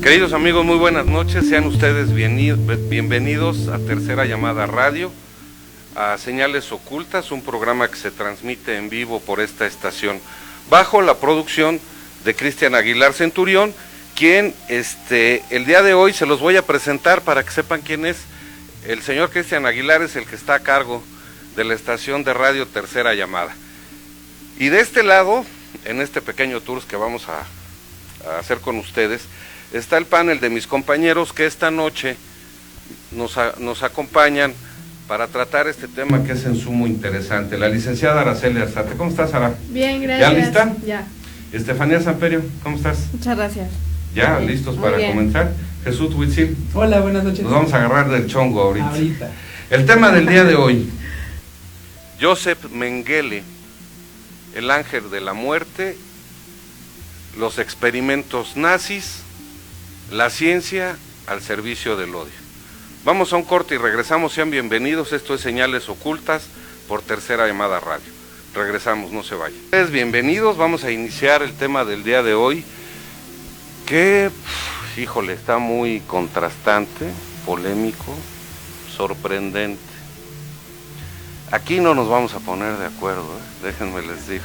Queridos amigos, muy buenas noches, sean ustedes bienvenidos a Tercera Llamada Radio, a Señales Ocultas, un programa que se transmite en vivo por esta estación, bajo la producción de Cristian Aguilar Centurión, quien el día de hoy se los voy a presentar para que sepan quién es. El señor Cristian Aguilar es el que está a cargo de la estación de radio Tercera Llamada. Y de este lado, en este pequeño tour que vamos a hacer con ustedes, está el panel de mis compañeros que esta noche nos acompañan para tratar este tema que es en sumo interesante. La licenciada Araceli Arzate. ¿Cómo estás, Ara? Bien, gracias. ¿Ya lista? Ya. Estefanía Samperio, ¿cómo estás? Muchas gracias. ¿Ya listos para comenzar? Jesús Huitzil. Hola, buenas noches. Nos vamos a agarrar del chongo ahorita. El tema del día de hoy, Joseph Mengele, el ángel de la muerte, los experimentos nazis, la ciencia al servicio del odio. Vamos a un corte y regresamos, sean bienvenidos, esto es Señales Ocultas por Tercera Llamada Radio. Regresamos, no se vayan. Bienvenidos, vamos a iniciar el tema del día de hoy, que, híjole, está muy contrastante, polémico, sorprendente. Aquí no nos vamos a poner de acuerdo, déjenme les digo,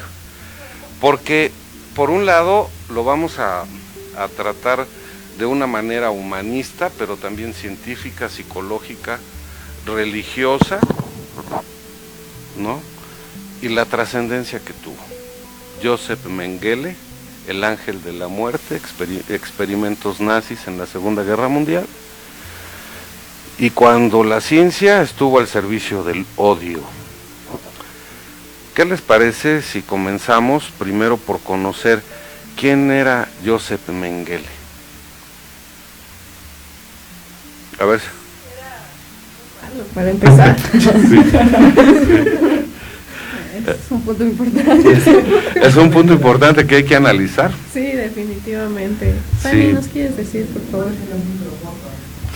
porque por un lado lo vamos a tratar de una manera humanista, pero también científica, psicológica, religiosa, ¿no? Y la trascendencia que tuvo. Joseph Mengele, el ángel de la muerte, experimentos nazis en la Segunda Guerra Mundial, y cuando la ciencia estuvo al servicio del odio. ¿Qué les parece si comenzamos primero por conocer quién era Joseph Mengele? A ver. Para empezar. Es un punto importante. Es un punto importante que hay que analizar. Sí, definitivamente. Fanny, Sí. ¿nos quieres decir, por favor?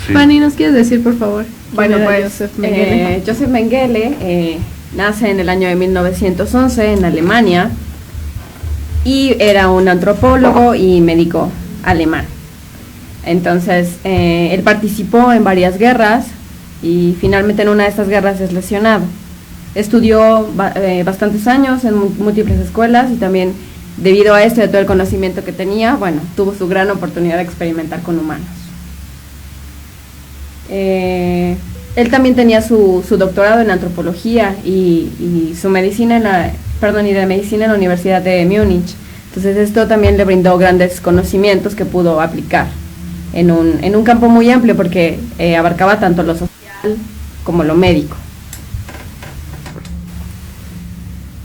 Sí. Fanny, ¿nos quieres decir, por favor? Bueno, pues Joseph Mengele nace en el año de 1911 en Alemania y era un antropólogo y médico alemán. Entonces, él participó en varias guerras y finalmente en una de estas guerras es lesionado. Estudió bastantes años en múltiples escuelas y también, debido a esto y a todo el conocimiento que tenía, bueno, tuvo su gran oportunidad de experimentar con humanos. Él también tenía su doctorado en antropología y su medicina de medicina en la Universidad de Múnich. Entonces esto también le brindó grandes conocimientos que pudo aplicar en un campo muy amplio, porque abarcaba tanto lo social como lo médico.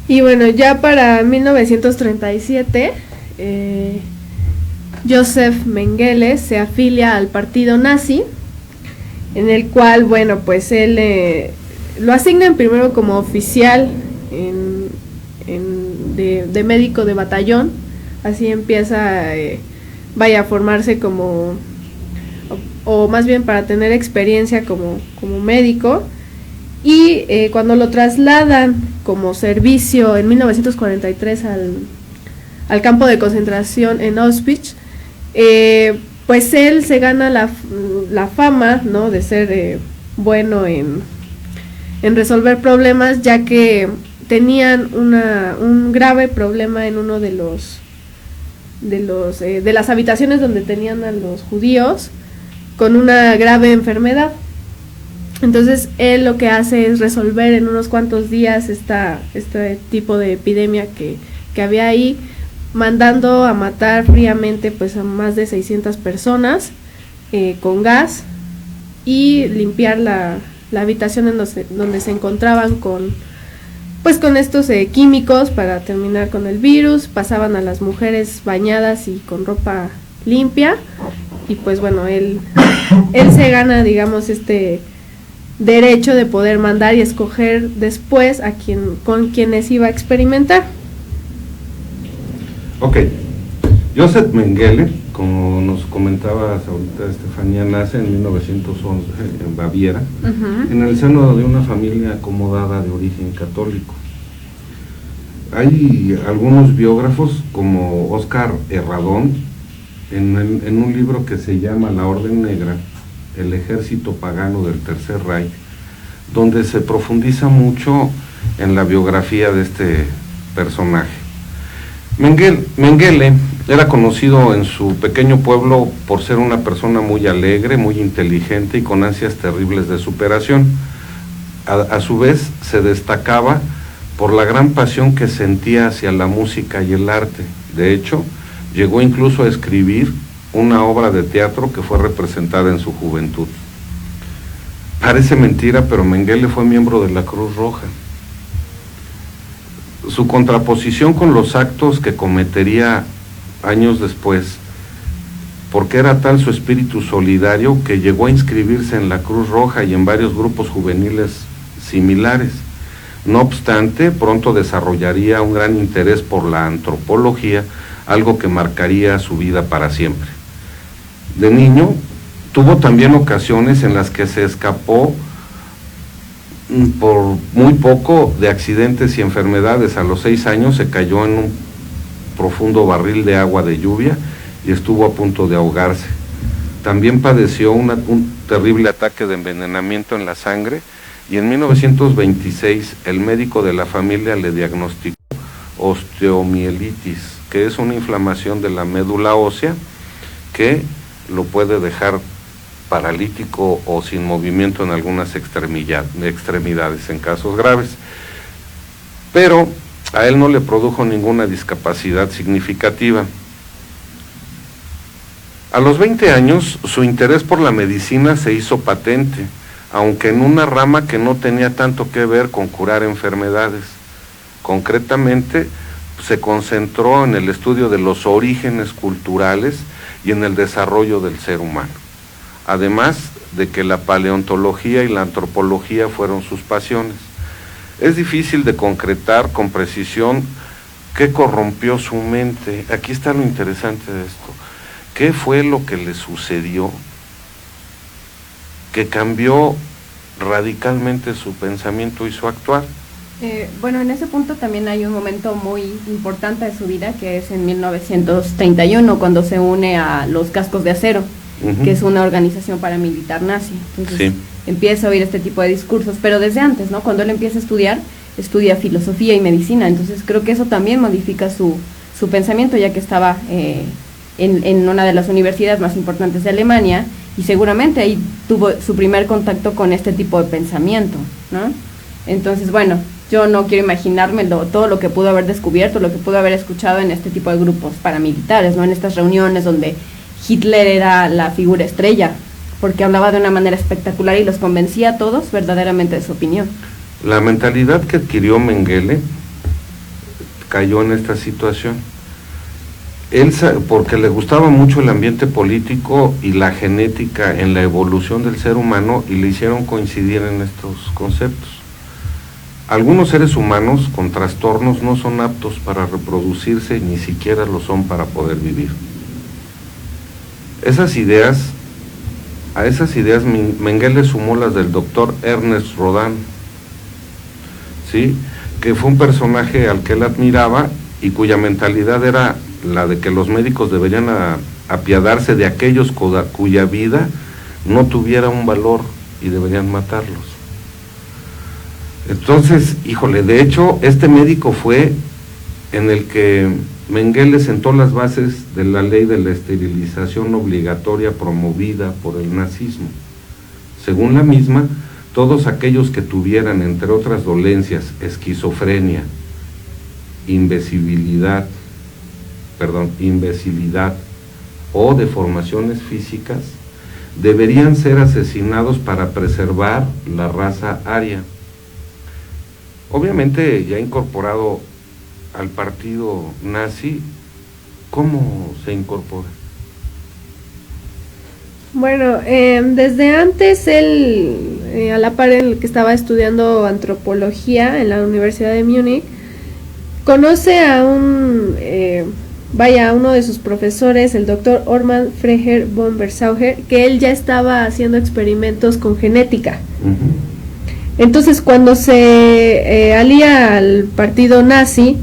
Y bueno, ya para 1937, Joseph Mengele se afilia al partido nazi, en el cual, bueno, pues él lo asignan primero como oficial de médico de batallón. Así empieza a formarse como, o más bien para tener experiencia como médico. Y cuando lo trasladan como servicio en 1943 al campo de concentración en Auschwitz, pues él se gana la fama, ¿no?, de ser bueno en resolver problemas, ya que tenían un grave problema en uno de las habitaciones donde tenían a los judíos con una grave enfermedad. Entonces él lo que hace es resolver en unos cuantos días este tipo de epidemia que había ahí, mandando a matar fríamente pues a más de 600 personas con gas, y limpiar la habitación donde se encontraban con estos químicos para terminar con el virus. Pasaban a las mujeres bañadas y con ropa limpia, y pues bueno, él se gana, este derecho de poder mandar y escoger después con quienes iba a experimentar. Ok, Joseph Mengele, como nos comentabas ahorita, Estefanía, nace en 1911 en Baviera, en el seno de una familia acomodada de origen católico. Hay algunos biógrafos como Oscar Herradón, en un libro que se llama La Orden Negra, el ejército pagano del Tercer Reich, donde se profundiza mucho en la biografía de este personaje. Mengele era conocido en su pequeño pueblo por ser una persona muy alegre, muy inteligente y con ansias terribles de superación. A su vez se destacaba por la gran pasión que sentía hacia la música y el arte. De hecho, llegó incluso a escribir una obra de teatro que fue representada en su juventud. Parece mentira, pero Mengele fue miembro de la Cruz Roja. Su contraposición con los actos que cometería años después, porque era tal su espíritu solidario que llegó a inscribirse en la Cruz Roja y en varios grupos juveniles similares. No obstante, pronto desarrollaría un gran interés por la antropología, algo que marcaría su vida para siempre. De niño, tuvo también ocasiones en las que se escapó por muy poco de accidentes y enfermedades. A los 6 años se cayó en un profundo barril de agua de lluvia y estuvo a punto de ahogarse. También padeció un terrible ataque de envenenamiento en la sangre y en 1926 el médico de la familia le diagnosticó osteomielitis, que es una inflamación de la médula ósea que lo puede dejar paralítico o sin movimiento en algunas extremidades en casos graves. Pero a él no le produjo ninguna discapacidad significativa. A los 20 años, su interés por la medicina se hizo patente, aunque en una rama que no tenía tanto que ver con curar enfermedades. Concretamente, se concentró en el estudio de los orígenes culturales y en el desarrollo del ser humano. Además de que la paleontología y la antropología fueron sus pasiones. Es difícil de concretar con precisión qué corrompió su mente. Aquí está lo interesante de esto. ¿Qué fue lo que le sucedió que cambió radicalmente su pensamiento y su actuar? Bueno, en ese punto también hay un momento muy importante de su vida, que es en 1931, cuando se une a los Cascos de Acero, que es una organización paramilitar nazi. Entonces, empieza a oír este tipo de discursos, pero desde antes, ¿no? Cuando él empieza a estudiar, estudia filosofía y medicina. Entonces creo que eso también modifica su pensamiento, ya que estaba en una de las universidades más importantes de Alemania, y seguramente ahí tuvo su primer contacto con este tipo de pensamiento, ¿no? Entonces, bueno, yo no quiero imaginarme todo lo que pudo haber descubierto, lo que pudo haber escuchado en este tipo de grupos paramilitares, ¿no? En estas reuniones donde Hitler era la figura estrella, porque hablaba de una manera espectacular y los convencía a todos verdaderamente de su opinión. La mentalidad que adquirió Mengele cayó en esta situación. Él, porque le gustaba mucho el ambiente político y la genética en la evolución del ser humano, y le hicieron coincidir en estos conceptos. Algunos seres humanos con trastornos no son aptos para reproducirse, ni siquiera lo son para poder vivir. A esas ideas Mengele sumó las del doctor Ernest Rodin, ¿sí? Que fue un personaje al que él admiraba y cuya mentalidad era la de que los médicos deberían apiadarse de aquellos cuya vida no tuviera un valor y deberían matarlos. Entonces, híjole, de hecho, este médico fue en el que Mengele sentó las bases de la ley de la esterilización obligatoria promovida por el nazismo. Según la misma, todos aquellos que tuvieran, entre otras dolencias, esquizofrenia, imbecilidad o deformaciones físicas, deberían ser asesinados para preservar la raza aria. Obviamente, ya incorporado al partido nazi, ¿cómo se incorpora? Bueno, desde antes él, a la par en el que estaba estudiando antropología en la Universidad de Múnich, conoce a uno de sus profesores, el doctor Orman Freger von Bersauer, que él ya estaba haciendo experimentos con genética. Uh-huh. Entonces, cuando se alía al partido nazi,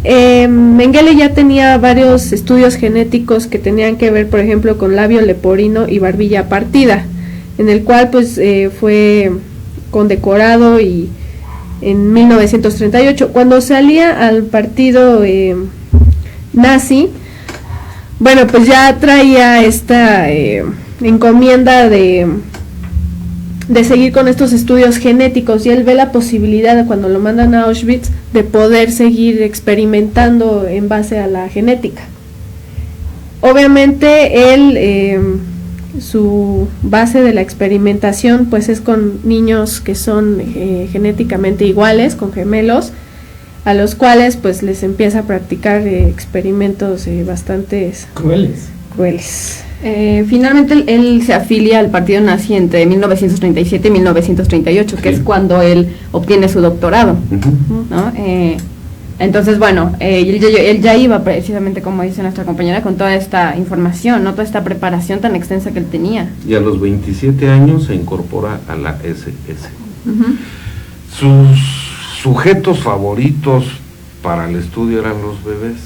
Mengele ya tenía varios estudios genéticos que tenían que ver, por ejemplo, con labio leporino y barbilla partida, en el cual pues fue condecorado y en 1938, cuando salía al partido nazi, bueno, pues ya traía esta encomienda de seguir con estos estudios genéticos, y él ve la posibilidad de, cuando lo mandan a Auschwitz, de poder seguir experimentando en base a la genética. Obviamente él, su base de la experimentación pues es con niños que son genéticamente iguales, con gemelos, a los cuales pues les empieza a practicar experimentos bastante crueles. Finalmente él se afilia al partido nazi entre 1937 y 1938, que es cuando él obtiene su doctorado, ¿no? Entonces, bueno, él ya iba precisamente, como dice nuestra compañera, con toda esta información, ¿no? Toda esta preparación tan extensa que él tenía. Y a los 27 años se incorpora a la SS. Sus sujetos favoritos para el estudio eran los bebés.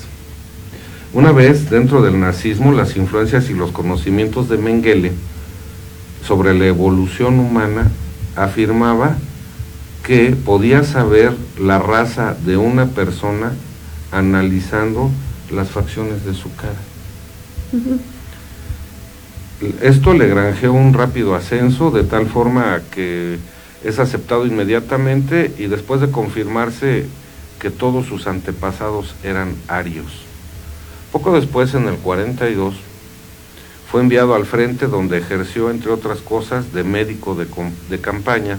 Una vez dentro del nazismo, las influencias y los conocimientos de Mengele sobre la evolución humana afirmaba que podía saber la raza de una persona analizando las facciones de su cara. Esto le granjeó un rápido ascenso, de tal forma que es aceptado inmediatamente, y después de confirmarse que todos sus antepasados eran arios. Poco después, en el 42, fue enviado al frente, donde ejerció, entre otras cosas, de médico de campaña.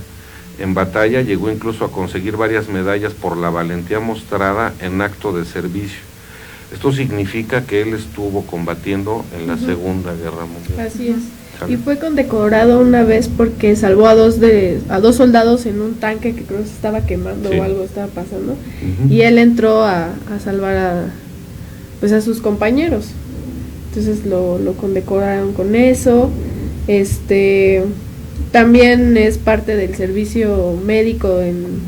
En batalla llegó incluso a conseguir varias medallas por la valentía mostrada en acto de servicio. Esto significa que él estuvo combatiendo en la Segunda Guerra Mundial. Así es. ¿Sale? Y fue condecorado una vez porque salvó a dos soldados en un tanque que creo que se estaba quemando, o algo estaba pasando, y él entró a salvar a sus compañeros. Entonces lo condecoraron con eso. También es parte del servicio médico en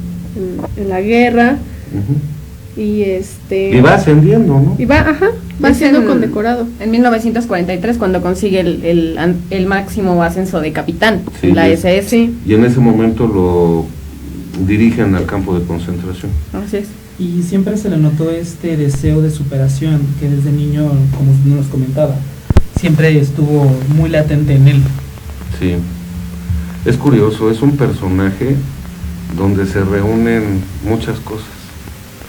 la guerra. Y va ascendiendo, ¿no? Y va siendo condecorado. En 1943, cuando consigue el máximo ascenso de capitán, la SS. Sí. Y en ese momento lo dirigen al campo de concentración. Así es. Y siempre se le notó este deseo de superación que desde niño, como nos comentaba, siempre estuvo muy latente en él. Sí. Es curioso, es un personaje donde se reúnen muchas cosas.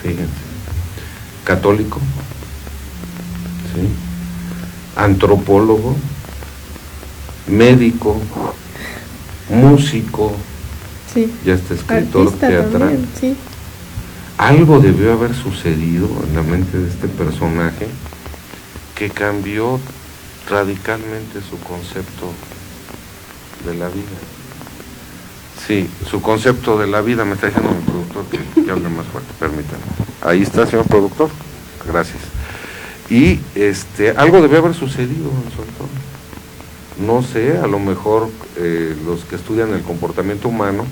Fíjense, católico, ¿sí? Antropólogo, médico, músico, sí, ya está escritor teatral. También, sí. Algo debió haber sucedido en la mente de este personaje que cambió radicalmente su concepto de la vida. Sí, su concepto de la vida. Me está diciendo mi productor que hable más fuerte, permítanme. Ahí está, señor productor. Gracias. Y algo debió haber sucedido en su entorno. No sé, a lo mejor los que estudian el comportamiento humano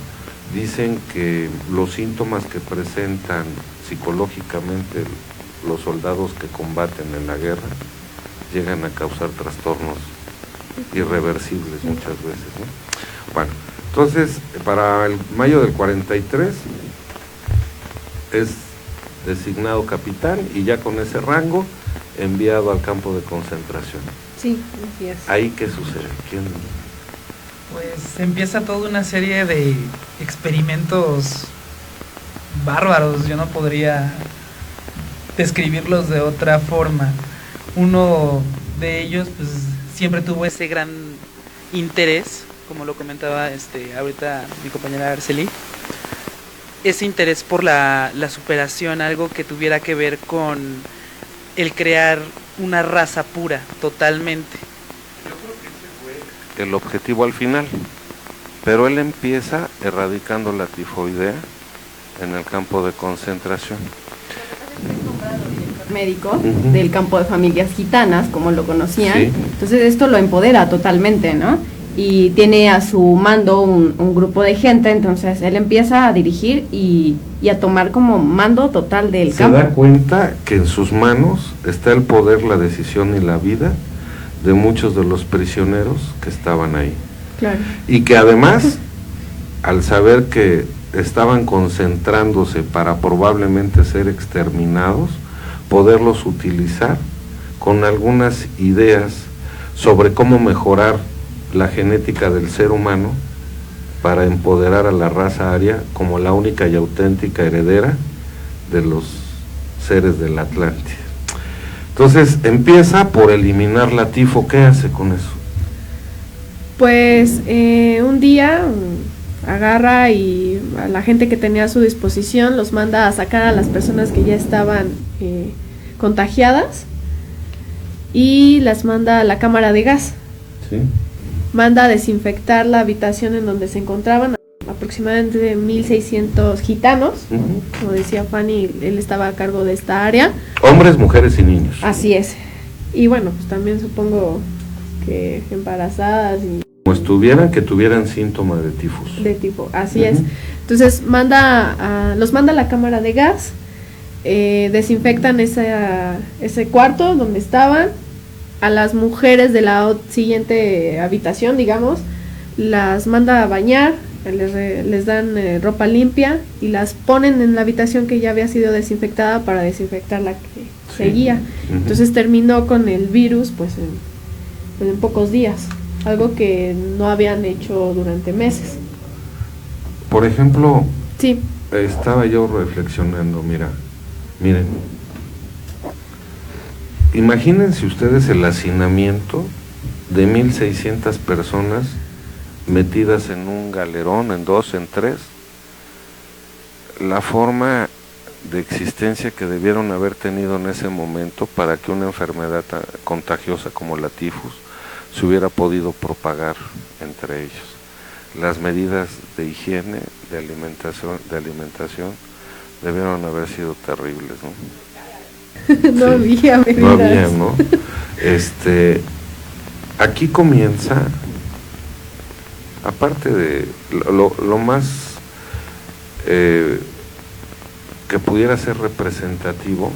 dicen que los síntomas que presentan psicológicamente los soldados que combaten en la guerra llegan a causar trastornos irreversibles muchas veces, ¿no? Bueno, entonces, para el mayo del 43 es designado capitán, y ya con ese rango enviado al campo de concentración. Sí, así es. ¿Ahí qué sucede? ¿Quién? Pues empieza toda una serie de experimentos bárbaros, yo no podría describirlos de otra forma. Uno de ellos pues siempre tuvo ese gran interés, como lo comentaba ahorita mi compañera Arceli, ese interés por la superación, algo que tuviera que ver con el crear una raza pura, totalmente. Yo creo que ese fue el objetivo al final, pero él empieza erradicando la tifoidea en el campo de concentración. Médico del campo de familias gitanas, como lo conocían, entonces esto lo empodera totalmente, ¿no? y tiene a su mando un grupo de gente, entonces él empieza a dirigir y a tomar como mando total del campo. Se da cuenta que en sus manos está el poder, la decisión y la vida de muchos de los prisioneros que estaban ahí. Claro. Y que además, al saber que estaban concentrándose para probablemente ser exterminados, poderlos utilizar con algunas ideas sobre cómo mejorar la genética del ser humano para empoderar a la raza aria como la única y auténtica heredera de los seres de la Atlántida. Entonces empieza por eliminar la tifo. ¿Qué hace con eso? Pues un día agarra y a la gente que tenía a su disposición los manda a sacar a las personas que ya estaban contagiadas y las manda a la cámara de gas. ¿Sí? Manda a desinfectar la habitación en donde se encontraban aproximadamente 1,600 gitanos. Como decía Fanny, él estaba a cargo de esta área. Hombres, mujeres y niños. Así es. Y bueno, pues también supongo que embarazadas y Como estuvieran, que tuvieran síntoma de tifus. de tipo, así es. Entonces los manda a la cámara de gas, desinfectan ese cuarto donde estaban. A las mujeres de la siguiente habitación, digamos, las manda a bañar, les dan ropa limpia y las ponen en la habitación que ya había sido desinfectada para desinfectar la que seguía. Entonces terminó con el virus pues en pocos días, algo que no habían hecho durante meses. Por ejemplo, Sí, estaba yo reflexionando, miren, imagínense ustedes el hacinamiento de 1,600 personas metidas en un galerón, en 2, en 3, la forma de existencia que debieron haber tenido en ese momento para que una enfermedad contagiosa como la tifus se hubiera podido propagar entre ellos. Las medidas de higiene, de alimentación debieron haber sido terribles, ¿no? no había medidas. No había, ¿no? Aquí comienza, aparte de lo más que pudiera ser representativo,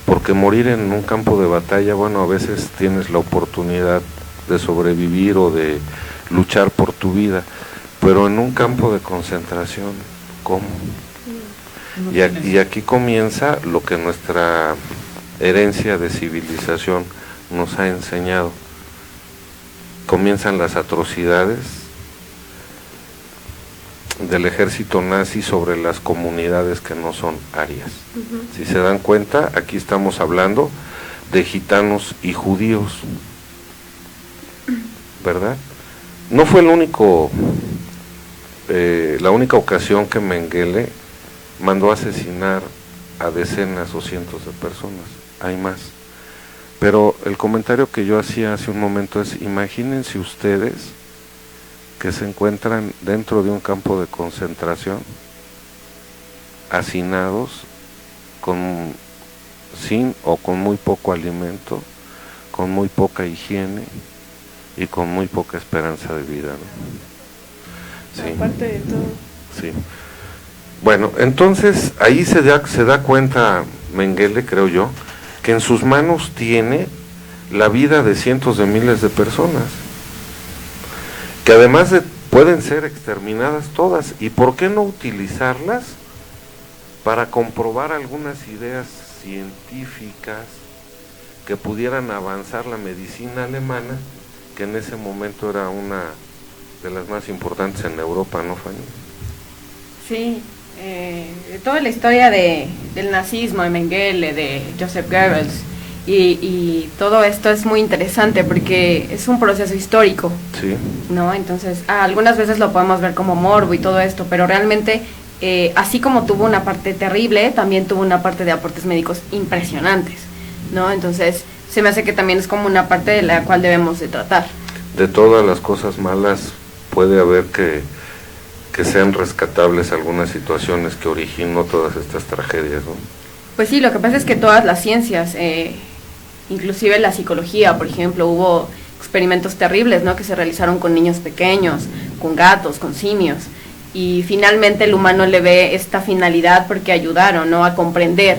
porque morir en un campo de batalla, bueno, a veces tienes la oportunidad de sobrevivir o de luchar por tu vida, pero en un campo de concentración, ¿cómo? Y aquí comienza lo que nuestra herencia de civilización nos ha enseñado. Comienzan las atrocidades del ejército nazi sobre las comunidades que no son arias. Si se dan cuenta, aquí estamos hablando de gitanos y judíos, ¿verdad? No fue la única ocasión que Mengele mandó a asesinar a decenas o cientos de personas, hay más. Pero el comentario que yo hacía hace un momento es, imagínense ustedes que se encuentran dentro de un campo de concentración, hacinados, sin o con muy poco alimento, con muy poca higiene y con muy poca esperanza de vida, ¿no? Sí. Aparte de todo. Sí. Bueno, entonces ahí se da cuenta Mengele, creo yo, que en sus manos tiene la vida de cientos de miles de personas, que además pueden ser exterminadas todas, y ¿por qué no utilizarlas para comprobar algunas ideas científicas que pudieran avanzar la medicina alemana, que en ese momento era una de las más importantes en Europa, ¿no, Fanny? Sí, toda la historia del nazismo, de Mengele, de Joseph Goebbels y todo esto es muy interesante porque es un proceso histórico, Sí. ¿no? Entonces, algunas veces lo podemos ver como morbo y todo esto, pero realmente, así como tuvo una parte terrible, también tuvo una parte de aportes médicos impresionantes, ¿no? Entonces, se me hace que también es como una parte de la cual debemos de tratar. De todas las cosas malas puede haber que sean rescatables algunas situaciones que originó todas estas tragedias, ¿no? Pues sí, lo que pasa es que todas las ciencias, inclusive la psicología, por ejemplo, hubo experimentos terribles, ¿no? Que se realizaron con niños pequeños, con gatos, con simios. Y finalmente el humano le ve esta finalidad porque ayudaron, ¿no? A comprender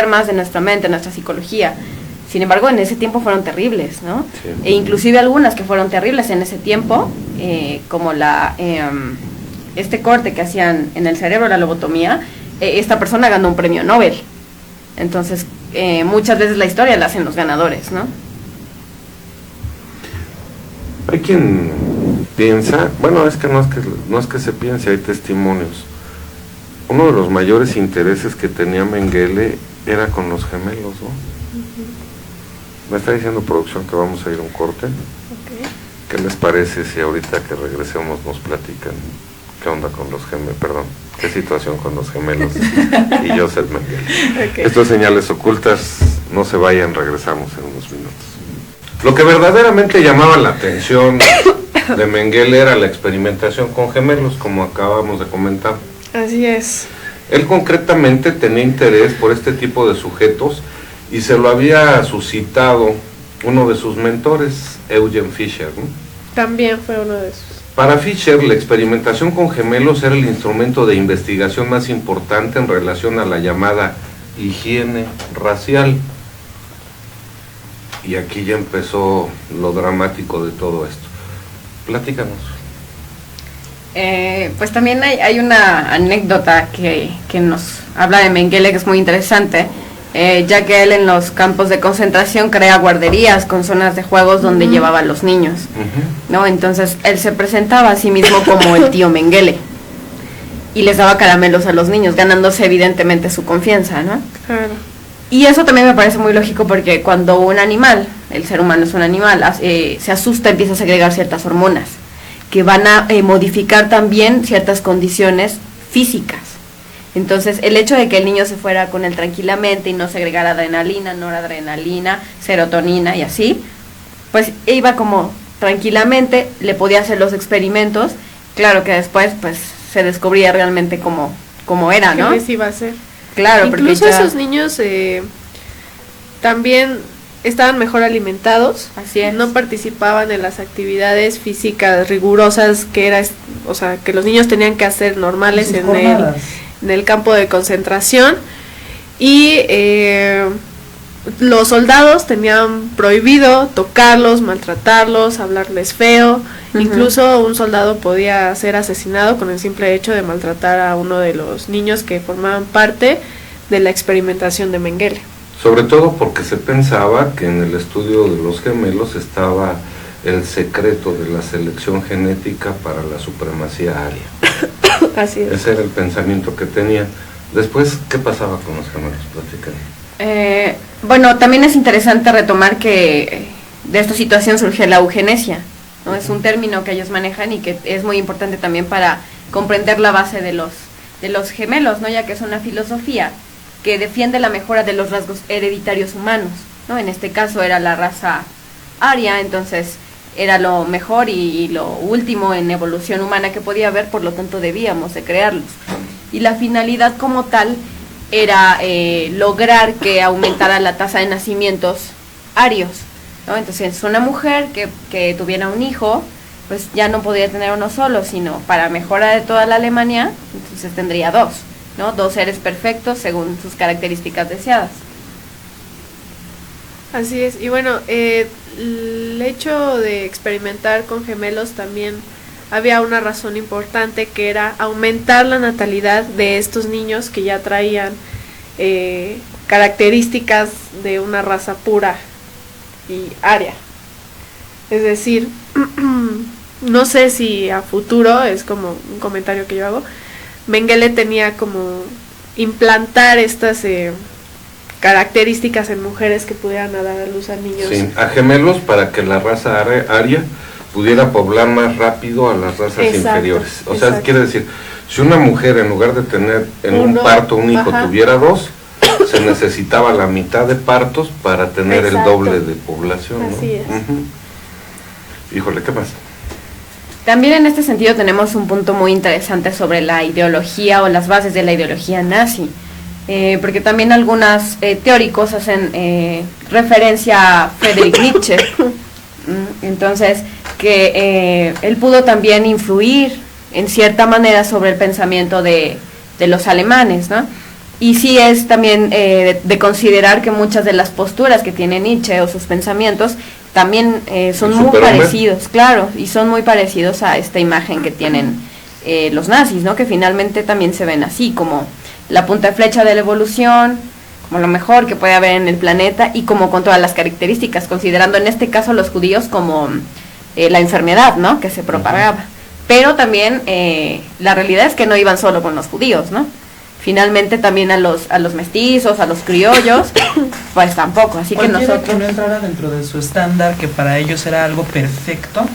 más de nuestra mente, nuestra psicología. Sin embargo, en ese tiempo fueron terribles, ¿no? Sí. E inclusive algunas que fueron terribles en ese tiempo, como este corte que hacían en el cerebro, la lobotomía, esta persona ganó un premio Nobel. Entonces, muchas veces la historia la hacen los ganadores, ¿no? Hay quien piensa, bueno, no es que se piense, hay testimonios. Uno de los mayores intereses que tenía Mengele era con los gemelos, ¿no? Me está diciendo producción que vamos a ir a un corte. Okay. ¿Qué les parece si ahorita que regresemos nos platican qué onda con los gemelos, perdón, qué situación con los gemelos y Joseph Mengele? Okay. Estas señales ocultas, no se vayan, regresamos en unos minutos. Lo que verdaderamente llamaba la atención de Mengele era la experimentación con gemelos, como acabamos de comentar. Así es. Él concretamente tenía interés por este tipo de sujetos y se lo había suscitado uno de sus mentores, Eugen Fischer, ¿no? También fue uno de esos. Para Fischer, la experimentación con gemelos era el instrumento de investigación más importante en relación a la llamada higiene racial. Y aquí ya empezó lo dramático de todo esto. Platícanos. Pues también hay una anécdota que nos habla de Mengele que es muy interesante, ya que él en los campos de concentración crea guarderías con zonas de juegos donde llevaba a los niños, ¿no? Entonces él se presentaba a sí mismo como el tío Mengele y les daba caramelos a los niños, ganándose evidentemente su confianza, ¿no? Claro. Y eso también me parece muy lógico porque cuando un animal, el ser humano es un animal, se asusta, empieza a segregar ciertas hormonas que van a modificar también ciertas condiciones físicas. Entonces, el hecho de que el niño se fuera con él tranquilamente y no segregara adrenalina, noradrenalina, serotonina y así, pues iba como tranquilamente, le podía hacer los experimentos, claro que después pues se descubría realmente cómo era, ¿no? ¿Qué les iba a hacer? Claro, incluso porque esos niños también estaban mejor alimentados. Así es. No participaban en las actividades físicas rigurosas que los niños tenían que hacer normales en el campo de concentración. Y los soldados tenían prohibido tocarlos, maltratarlos, hablarles feo. Incluso un soldado podía ser asesinado con el simple hecho de maltratar a uno de los niños que formaban parte de la experimentación de Mengele. Sobre todo porque se pensaba que en el estudio de los gemelos estaba el secreto de la selección genética para la supremacía aria. Así es. Ese era el pensamiento que tenía. Después, ¿qué pasaba con los gemelos? Platican. Bueno, también es interesante retomar que de esta situación surge la eugenesia, ¿no? Es un término que ellos manejan y que es muy importante también para comprender la base de los gemelos, ¿no? Ya que es una filosofía que defiende la mejora de los rasgos hereditarios humanos, ¿no? En este caso era la raza aria, entonces era lo mejor y lo último en evolución humana que podía haber, por lo tanto debíamos de crearlos. Y la finalidad como tal era lograr que aumentara la tasa de nacimientos arios, ¿no? Entonces una mujer que tuviera un hijo, pues ya no podía tener uno solo, sino para mejora de toda la Alemania, entonces tendría dos, ¿no? 2 seres perfectos según sus características deseadas. Así es, y bueno, el hecho de experimentar con gemelos también había una razón importante, que era aumentar la natalidad de estos niños que ya traían características de una raza pura y aria. Es decir, no sé si a futuro, es como un comentario que yo hago, Mengele tenía como implantar estas características en mujeres que pudieran dar a luz a niños. Sí, a gemelos para que la raza aria pudiera poblar más rápido a las razas inferiores. O sea, quiere decir, si una mujer en lugar de tener en un parto un hijo tuviera 2, se necesitaba la mitad de partos para tener el doble de población, ¿no? Así es. Híjole, ¿qué más? También en este sentido tenemos un punto muy interesante sobre la ideología o las bases de la ideología nazi, porque también algunos teóricos hacen referencia a Friedrich Nietzsche, Entonces, que él pudo también influir en cierta manera sobre el pensamiento de los alemanes, ¿no? Y sí es también de considerar que muchas de las posturas que tiene Nietzsche o sus pensamientos también son muy parecidos, claro, y son muy parecidos a esta imagen que tienen los nazis, ¿no? Que finalmente también se ven así, como la punta de flecha de la evolución, como lo mejor que puede haber en el planeta y como con todas las características, considerando en este caso los judíos como la enfermedad, ¿no? Que se propagaba. Pero también la realidad es que no iban solo con los judíos, ¿no? Finalmente también a los mestizos, a los criollos, pues tampoco, así que nosotros... que no entrara dentro de su estándar, que para ellos era algo perfecto.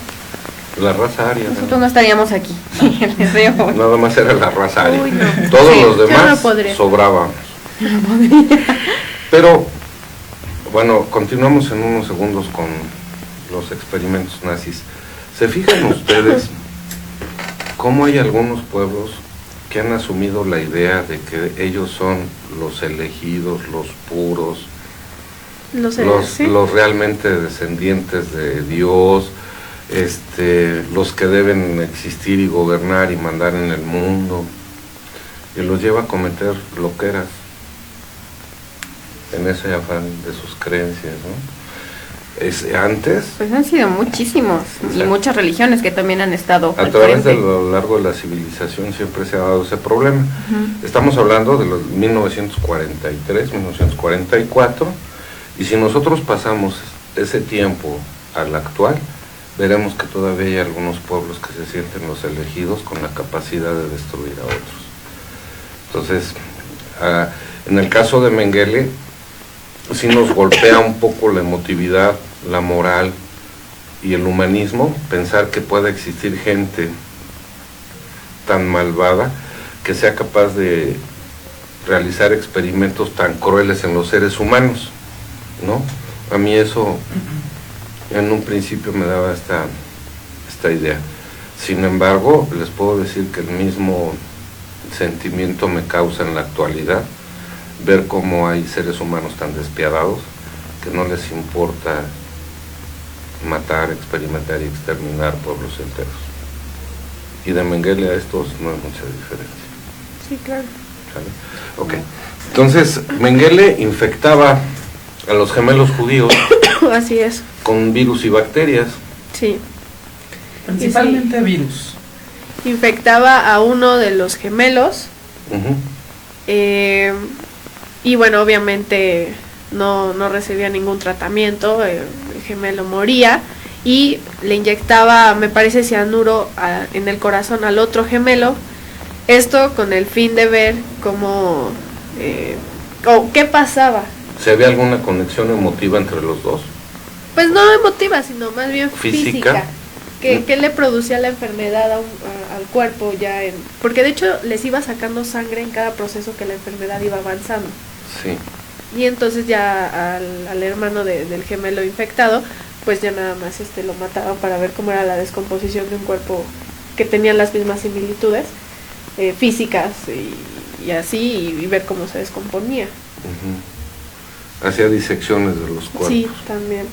La raza aria. Nosotros no estaríamos aquí. Nada más era la raza aria. Uy, no. Todos Sí, los demás no sobrábamos. Pero, bueno, continuamos en unos segundos con los experimentos nazis. ¿Se fijan ustedes cómo hay algunos pueblos que han asumido la idea de que ellos son los elegidos, los puros, los realmente descendientes de Dios, los que deben existir y gobernar y mandar en el mundo, y los lleva a cometer loqueras en ese afán de sus creencias, ¿no? Antes... Pues han sido muchísimos, y muchas religiones que también han estado a través de lo largo de la civilización siempre se ha dado ese problema. Estamos hablando de los 1943, 1944, y si nosotros pasamos ese tiempo al actual, veremos que todavía hay algunos pueblos que se sienten los elegidos con la capacidad de destruir a otros. Entonces, en el caso de Mengele, sí nos golpea un poco la emotividad, la moral y el humanismo, pensar que pueda existir gente tan malvada que sea capaz de realizar experimentos tan crueles en los seres humanos, ¿no? A mí eso en un principio me daba esta idea. Sin embargo, les puedo decir que el mismo sentimiento me causa en la actualidad ver cómo hay seres humanos tan despiadados que no les importa matar, experimentar y exterminar pueblos enteros. Y de Mengele a estos no hay mucha diferencia. Sí, claro. ¿Sale? Ok. Entonces, Mengele infectaba a los gemelos judíos Así es. con virus y bacterias. Sí. Principalmente virus. Infectaba a uno de los gemelos. Y bueno, obviamente no recibía ningún tratamiento, el gemelo moría y le inyectaba, me parece, cianuro en el corazón al otro gemelo, esto con el fin de ver cómo, qué pasaba. ¿Se había alguna conexión emotiva entre los dos? Pues no emotiva, sino más bien física. ¿Qué le producía la enfermedad al cuerpo ya? Porque de hecho les iba sacando sangre en cada proceso que la enfermedad iba avanzando. Sí. Y entonces ya al hermano del gemelo infectado, pues ya nada más lo mataban para ver cómo era la descomposición de un cuerpo que tenía las mismas similitudes físicas y así, y ver cómo se descomponía. Hacía disecciones de los cuerpos. Sí, también.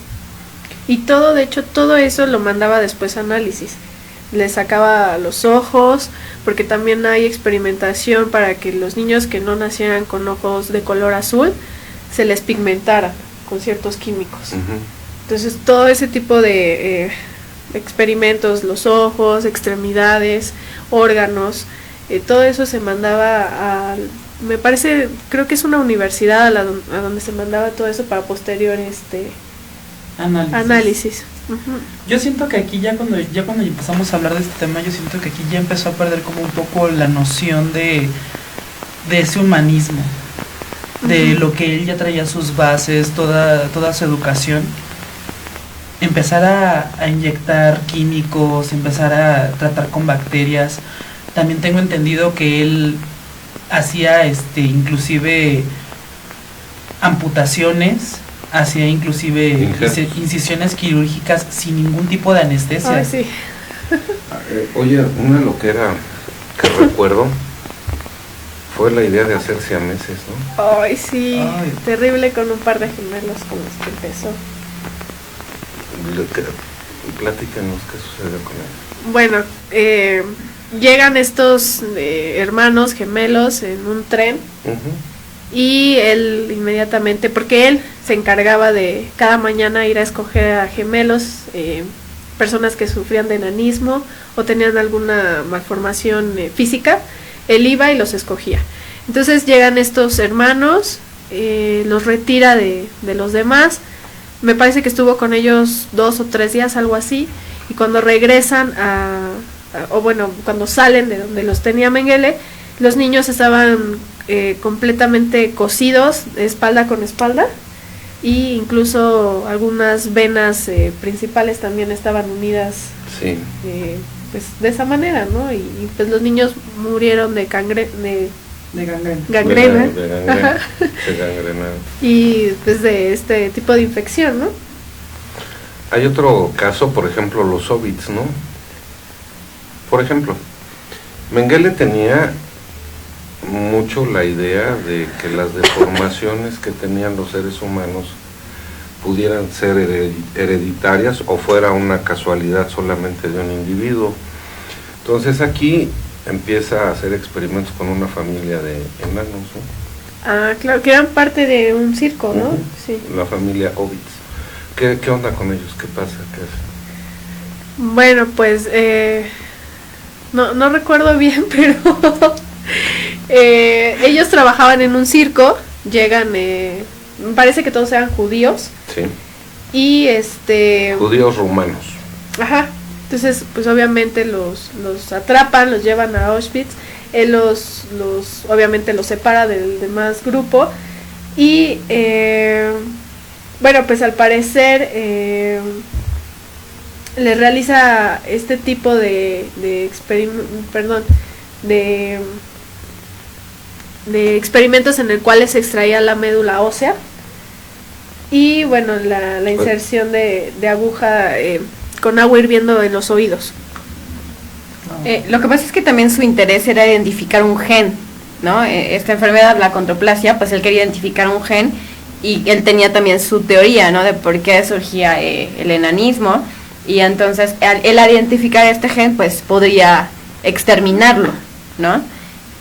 Y de hecho, todo eso lo mandaba después a análisis. Le sacaba los ojos, porque también hay experimentación para que los niños que no nacieran con ojos de color azul, se les pigmentaran con ciertos químicos. Entonces, todo ese tipo de experimentos, los ojos, extremidades, órganos, todo eso se mandaba me parece, creo que es una universidad a donde se mandaba todo eso para posterior análisis. Yo siento que aquí ya cuando empezamos a hablar de este tema, yo siento que aquí ya empezó a perder como un poco la noción de ese humanismo, de lo que él ya traía sus bases, toda su educación. Empezar a inyectar químicos, empezar a tratar con bacterias. También tengo entendido que él hacía inclusive amputaciones, hacía inclusive incisiones quirúrgicas sin ningún tipo de anestesia. Ay, sí. Oye, una loquera que recuerdo fue la idea de hacer siameses, ¿no? Ay, sí. Ay. Terrible con un par de gemelos con los que empezó. Platícanos qué sucedió con él. Bueno, llegan estos hermanos gemelos en un tren. Y él inmediatamente, porque él se encargaba de cada mañana ir a escoger a gemelos, personas que sufrían de enanismo o tenían alguna malformación física, él iba y los escogía. Entonces llegan estos hermanos, los retira de los demás, me parece que estuvo con ellos 2 o 3 días, algo así, y cuando regresan cuando salen de donde los tenía Mengele, los niños estaban completamente cosidos, espalda con espalda, y incluso algunas venas principales también estaban unidas, sí. Pues de esa manera, ¿no? Y pues los niños murieron de gangrena. De gangrena. Se gangrenaron. Y pues de este tipo de infección, ¿no? Hay otro caso, por ejemplo, los hobbits, ¿no? Por ejemplo, Mengele tenía mucho la idea de que las deformaciones que tenían los seres humanos pudieran ser hereditarias o fuera una casualidad solamente de un individuo. Entonces aquí empieza a hacer experimentos con una familia de enanos, ¿no? Ah, claro, que eran parte de un circo, ¿no? Sí. La familia Hobbits. ¿Qué onda con ellos? ¿Qué pasa? ¿Qué hacen? Bueno, pues no recuerdo bien, pero ellos trabajaban en un circo, llegan, me parece que todos eran judíos. Sí. Y judíos rumanos. Ajá. Entonces, pues obviamente los atrapan, los llevan a Auschwitz, él obviamente los separa del demás grupo y bueno, pues al parecer le realiza este tipo de experimentos en el cual se extraía la médula ósea y bueno, la inserción de aguja con agua hirviendo en los oídos. Lo que pasa es que también su interés era identificar un gen, ¿no? Esta enfermedad, la acondroplasia, pues él quería identificar un gen y él tenía también su teoría, ¿no? De por qué surgía el enanismo y entonces él al identificar este gen pues podría exterminarlo, ¿no?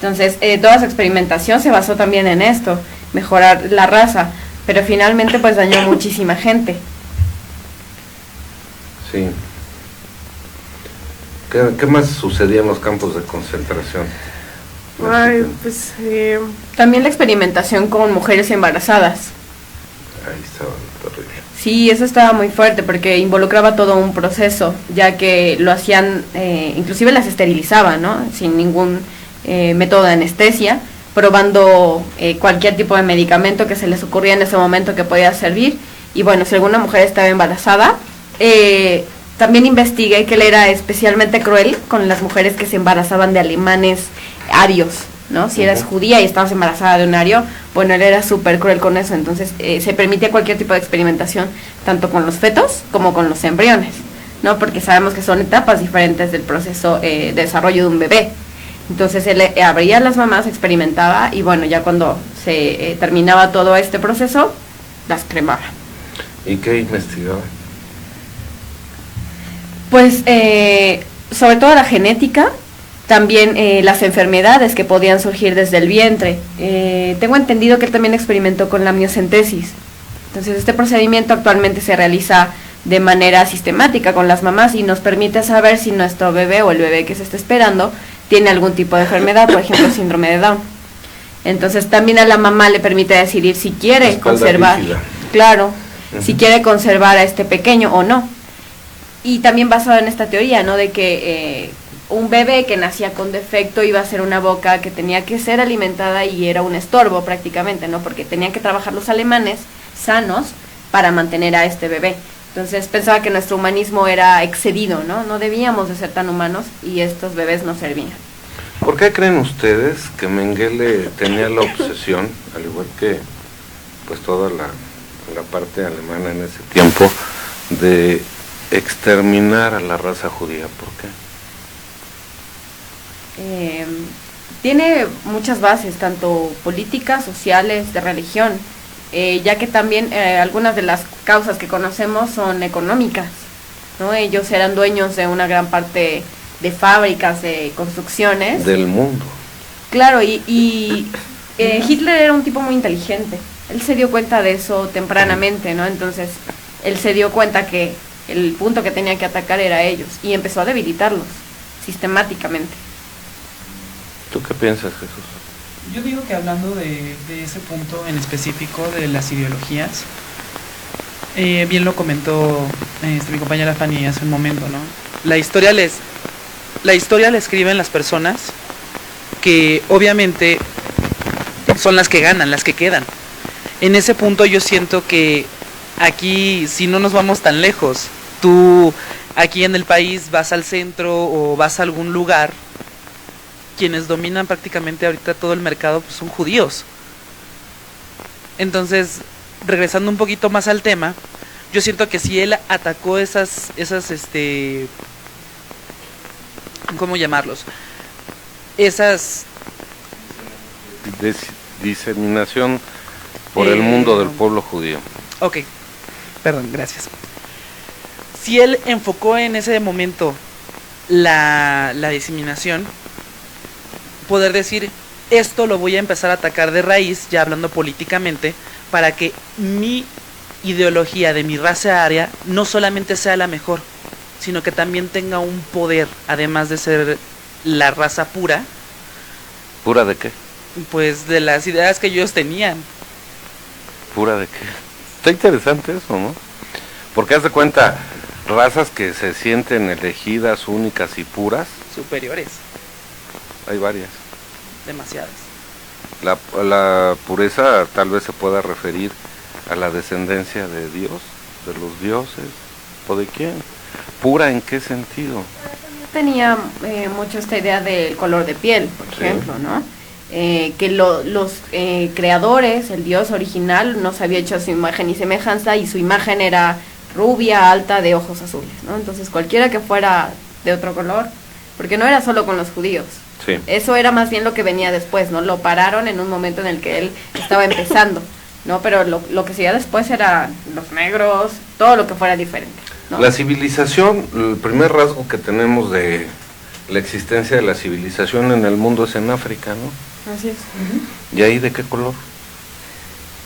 Entonces toda su experimentación se basó también en esto, mejorar la raza, pero finalmente pues dañó a muchísima gente. Sí. ¿Qué más sucedía en los campos de concentración? Ay, pues también la experimentación con mujeres embarazadas. Ahí estaba terrible. Sí, eso estaba muy fuerte porque involucraba todo un proceso, ya que lo hacían, inclusive las esterilizaban, ¿no? Sin ningún método de anestesia, probando cualquier tipo de medicamento que se les ocurría en ese momento que podía servir. Y bueno, si alguna mujer estaba embarazada, también investigué que él era especialmente cruel con las mujeres que se embarazaban de alemanes arios, ¿no? Si eras judía y estabas embarazada de un ario, bueno, él era súper cruel con eso, entonces se permitía cualquier tipo de experimentación, tanto con los fetos como con los embriones, ¿no? Porque sabemos que son etapas diferentes del proceso de desarrollo de un bebé. Entonces él abría a las mamás, experimentaba y bueno, ya cuando se terminaba todo este proceso, las cremaba. ¿Y qué investigaba? Pues sobre todo la genética, también las enfermedades que podían surgir desde el vientre. Tengo entendido que él también experimentó con la amniocentesis. Entonces este procedimiento actualmente se realiza de manera sistemática con las mamás y nos permite saber si nuestro bebé o el bebé que se está esperando tiene algún tipo de enfermedad, por ejemplo síndrome de Down. Entonces también a la mamá le permite decidir si quiere conservar, claro, si quiere conservar a este pequeño o no. Y también basado en esta teoría, ¿no? De que un bebé que nacía con defecto iba a ser una boca que tenía que ser alimentada y era un estorbo prácticamente, ¿no? Porque tenían que trabajar los alemanes sanos para mantener a este bebé. Entonces pensaba que nuestro humanismo era excedido, ¿no? No debíamos de ser tan humanos y estos bebés no servían. ¿Por qué creen ustedes que Mengele tenía la obsesión, al igual que pues toda la parte alemana en ese tiempo, de exterminar a la raza judía? ¿Por qué? Tiene muchas bases, tanto políticas, sociales, de religión, ya que también algunas de las causas que conocemos son económicas, ¿no? Ellos eran dueños de una gran parte de fábricas, de construcciones. Del mundo. Claro, y Hitler era un tipo muy inteligente. Él se dio cuenta de eso tempranamente, ¿no? Entonces, él se dio cuenta que el punto que tenía que atacar era ellos y empezó a debilitarlos sistemáticamente. ¿Tú qué piensas, Jesús? Yo digo que hablando de ese punto en específico de las ideologías, bien lo comentó mi compañera Fanny hace un momento, ¿no? La historia la escriben las personas que obviamente son las que ganan, las que quedan. En ese punto yo siento que aquí, si no nos vamos tan lejos, tú aquí en el país vas al centro o vas a algún lugar, quienes dominan prácticamente ahorita todo el mercado pues son judíos. Entonces, regresando un poquito más al tema, yo siento que si él atacó esas ¿cómo llamarlos? Esas diseminación por el mundo del pueblo judío. Ok, perdón, gracias. Si él enfocó en ese momento la diseminación, poder decir, esto lo voy a empezar a atacar de raíz, ya hablando políticamente, para que mi ideología de mi raza aria no solamente sea la mejor, sino que también tenga un poder, además de ser la raza pura. ¿Pura de qué? Pues de las ideas que ellos tenían. ¿Pura de qué? Está interesante eso, ¿no? Porque haz de cuenta, razas que se sienten elegidas, únicas y puras. Superiores. Hay varias. Demasiadas. La pureza tal vez se pueda referir a la descendencia de Dios, de los dioses, o de quién. ¿Pura en qué sentido? Tenía mucho esta idea del color de piel, por ejemplo, ¿no? Que los creadores, el Dios original, nos había hecho a su imagen y semejanza, y su imagen era rubia, alta, de ojos azules, ¿no? Entonces cualquiera que fuera de otro color, porque no era solo con los judíos. Sí. Eso era más bien lo que venía después, ¿no? Lo pararon en un momento en el que él estaba empezando, ¿no? Pero lo que seguía después eran los negros, todo lo que fuera diferente, ¿no? La civilización, el primer rasgo que tenemos de la existencia de la civilización en el mundo es en África, ¿no? Así es. ¿Y ahí de qué color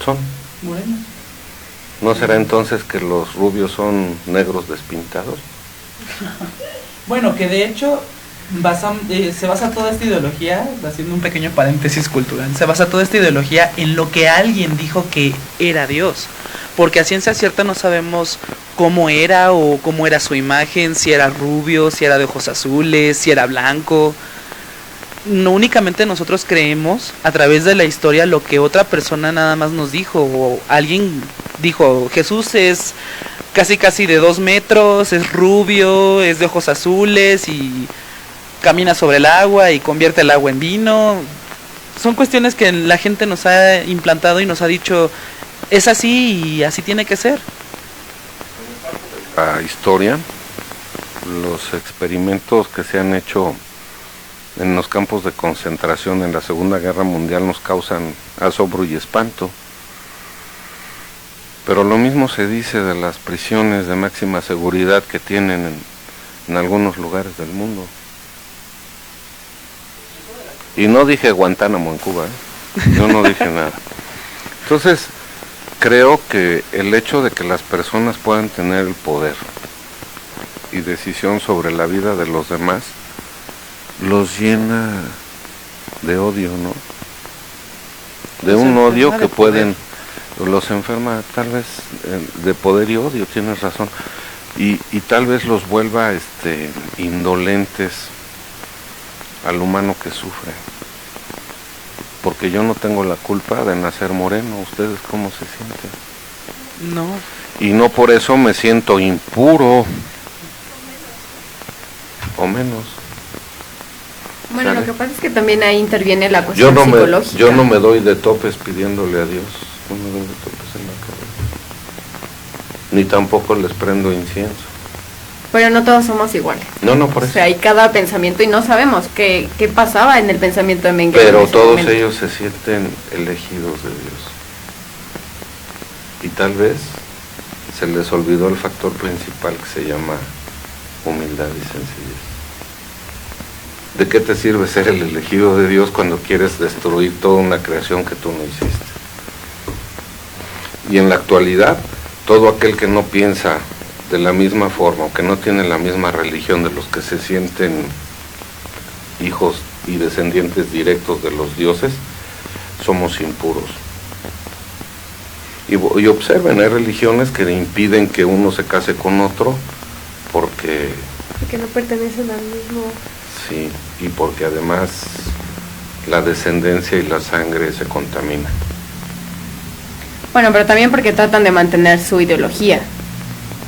son? Morenos. ¿No será entonces que los rubios son negros despintados? Bueno, que de hecho se basa toda esta ideología, haciendo un pequeño paréntesis cultural, se basa toda esta ideología en lo que alguien dijo que era Dios, porque a ciencia cierta no sabemos cómo era o cómo era su imagen, si era rubio, si era de ojos azules, si era blanco. No únicamente nosotros creemos a través de la historia lo que otra persona nada más nos dijo, o alguien dijo, Jesús es casi de 2 metros, es rubio, es de ojos azules y camina sobre el agua y convierte el agua en vino. Son cuestiones que la gente nos ha implantado y nos ha dicho, es así y así tiene que ser. La historia, los experimentos que se han hecho en los campos de concentración en la Segunda Guerra Mundial nos causan asombro y espanto. Pero lo mismo se dice de las prisiones de máxima seguridad que tienen en algunos lugares del mundo. Y no dije Guantánamo en Cuba, ¿eh? Yo no dije nada. Entonces, creo que el hecho de que las personas puedan tener el poder y decisión sobre la vida de los demás, los llena de odio, ¿no? De un odio que pueden, los enferma tal vez de poder y odio, tienes razón, y tal vez los vuelva indolentes al humano que sufre. Porque yo no tengo la culpa de nacer moreno, ¿ustedes cómo se sienten? No. Y no por eso me siento impuro, o menos. Bueno, ¿sale? lo que pasa es que también ahí interviene la cuestión psicológica. Yo no me doy de topes pidiéndole a Dios, no me doy de topes en la cabeza. Ni tampoco les prendo incienso. Pero no todos somos iguales. No, por eso. O sea, hay cada pensamiento y no sabemos qué pasaba en el pensamiento de Mengele. Pero todos ellos se sienten elegidos de Dios. Y tal vez se les olvidó el factor principal que se llama humildad y sencillez. ¿De qué te sirve ser el elegido de Dios cuando quieres destruir toda una creación que tú no hiciste? Y en la actualidad, todo aquel que no piensa de la misma forma, o que no tiene la misma religión de los que se sienten hijos y descendientes directos de los dioses, somos impuros. Y observen, hay religiones que impiden que uno se case con otro porque no pertenecen al mismo. Sí, y porque además la descendencia y la sangre se contaminan. Bueno, pero también porque tratan de mantener su ideología.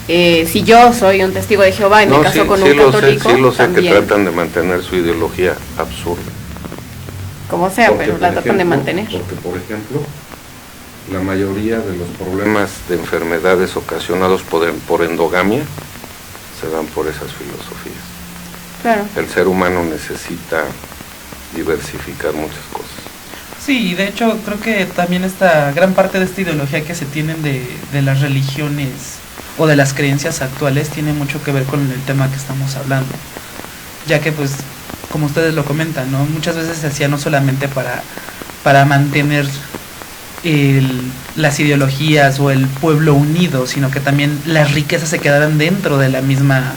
Si yo soy un testigo de Jehová y me caso con un católico, sí lo sé, también, que tratan de mantener su ideología absurda. Como sea, Porque, pero la tratan de mantener. Porque, por ejemplo, la mayoría de los problemas de enfermedades ocasionados por endogamia se dan por esas filosofías. Claro. El ser humano necesita diversificar muchas cosas. Sí, y de hecho creo que también esta gran parte de esta ideología que se tienen de las religiones o de las creencias actuales tiene mucho que ver con el tema que estamos hablando, ya que pues como ustedes lo comentan, ¿no? Muchas veces se hacía no solamente para mantener las ideologías o el pueblo unido, sino que también las riquezas se quedaran dentro de la misma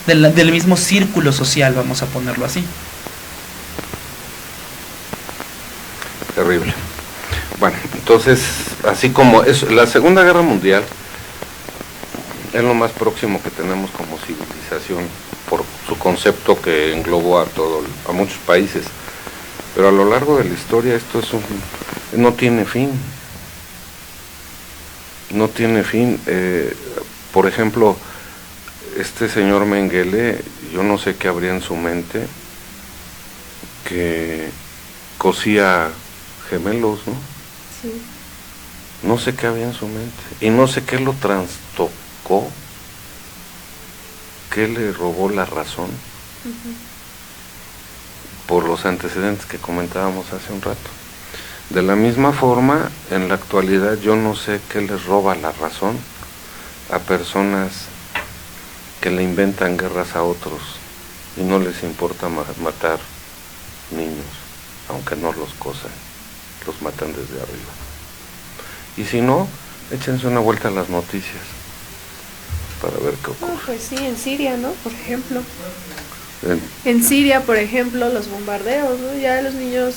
del mismo círculo social, vamos a ponerlo así. Terrible. Bueno, entonces, así como es la Segunda Guerra Mundial, es lo más próximo que tenemos como civilización, por su concepto que englobó a muchos países, pero a lo largo de la historia esto no tiene fin. No tiene fin. Por ejemplo, este señor Mengele, yo no sé qué habría en su mente, que cosía gemelos, ¿no? Sí. No sé qué había en su mente, y no sé qué lo trastocó, qué le robó la razón, por los antecedentes que comentábamos hace un rato. De la misma forma, en la actualidad yo no sé qué les roba la razón a personas que le inventan guerras a otros y no les importa matar niños, aunque no los cosan, los matan desde arriba. Y si no, échense una vuelta a las noticias para ver qué ocurre. Pues sí, en Siria, ¿no? Por ejemplo. En Siria, por ejemplo, los bombardeos, ¿no? Ya los niños,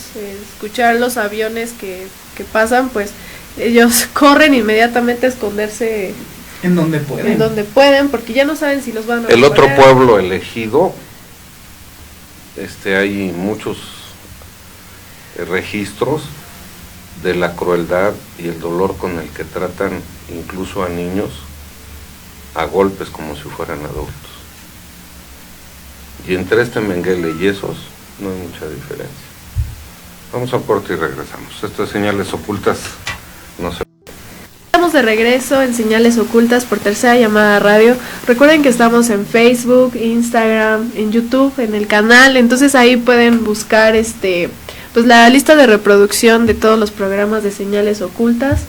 escuchar los aviones que pasan, pues ellos corren inmediatamente a esconderse en donde pueden. En donde pueden, porque ya no saben si los van a El reponer. otro pueblo elegido, hay muchos registros de la crueldad y el dolor con el que tratan incluso a niños a golpes como si fueran adultos. Y entre este Mengele y esos no hay mucha diferencia. Vamos a corte y regresamos. Esto es Señales Ocultas. No sé. Estamos de regreso en Señales Ocultas por Tercera Llamada Radio. Recuerden que estamos en Facebook, Instagram, en YouTube, en el canal. Entonces ahí pueden buscar pues la lista de reproducción de todos los programas de Señales Ocultas,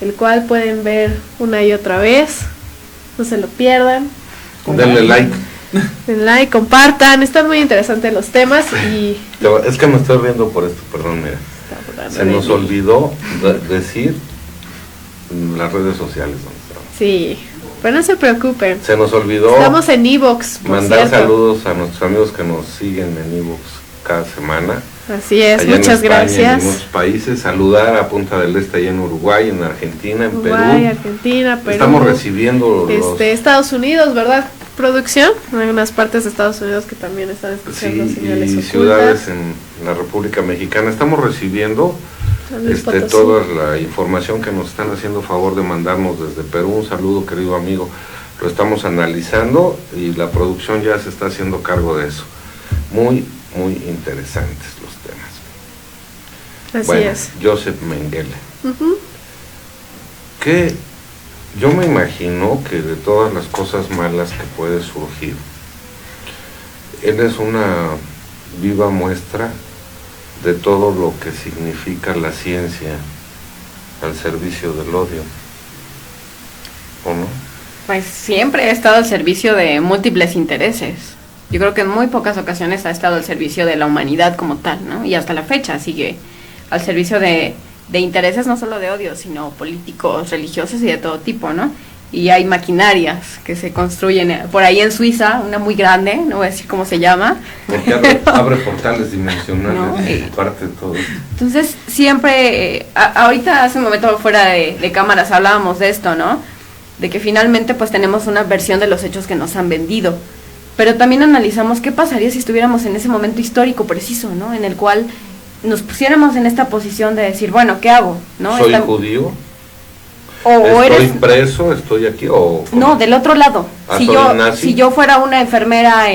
el cual pueden ver una y otra vez. No se lo pierdan. Denle like. Den like, compartan. Están muy interesantes los temas y... Es que me estoy riendo por esto, perdón, mira. Se nos olvidó decir las redes sociales donde estamos. Sí, pero no se preocupen. Se nos olvidó. Estamos en iVoox. Mandar saludos a nuestros amigos que nos siguen en iVoox cada semana. Así es, allá muchas en España, gracias. En muchos países, saludar a Punta del Este, allá en Uruguay, en Argentina, en Perú. Argentina, Perú. Estamos recibiendo Estados Unidos, ¿verdad? Producción, hay unas partes de Estados Unidos que también están escuchando Señales y Ocultas. ciudades en la República Mexicana. Estamos recibiendo toda la información que nos están haciendo favor de mandarnos desde Perú. Un saludo, querido amigo. Lo estamos analizando y la producción ya se está haciendo cargo de eso. Muy, muy interesantes los temas. Así es. Joseph Mengele. Que yo me imagino que de todas las cosas malas que puede surgir, él es una viva muestra de todo lo que significa la ciencia al servicio del odio, ¿o no? Pues siempre he estado al servicio de múltiples intereses. Yo creo que en muy pocas ocasiones ha estado al servicio de la humanidad como tal, ¿no? Y hasta la fecha sigue al servicio de intereses no solo de odio, sino políticos, religiosos y de todo tipo, ¿no? Y hay maquinarias que se construyen por ahí en Suiza, una muy grande, no voy a decir cómo se llama. Porque abre portales dimensionales, ¿no? Parte de todo. Entonces siempre, ahorita hace un momento fuera de cámaras hablábamos de esto, ¿no? De que finalmente pues tenemos una versión de los hechos que nos han vendido, pero también analizamos qué pasaría si estuviéramos en ese momento histórico preciso, ¿no? En el cual nos pusiéramos en esta posición de decir, bueno, ¿qué hago? ¿No? ¿Soy judío? O ¿Estoy preso? ¿Estoy aquí? No, del otro lado. ¿Soy si yo fuera una enfermera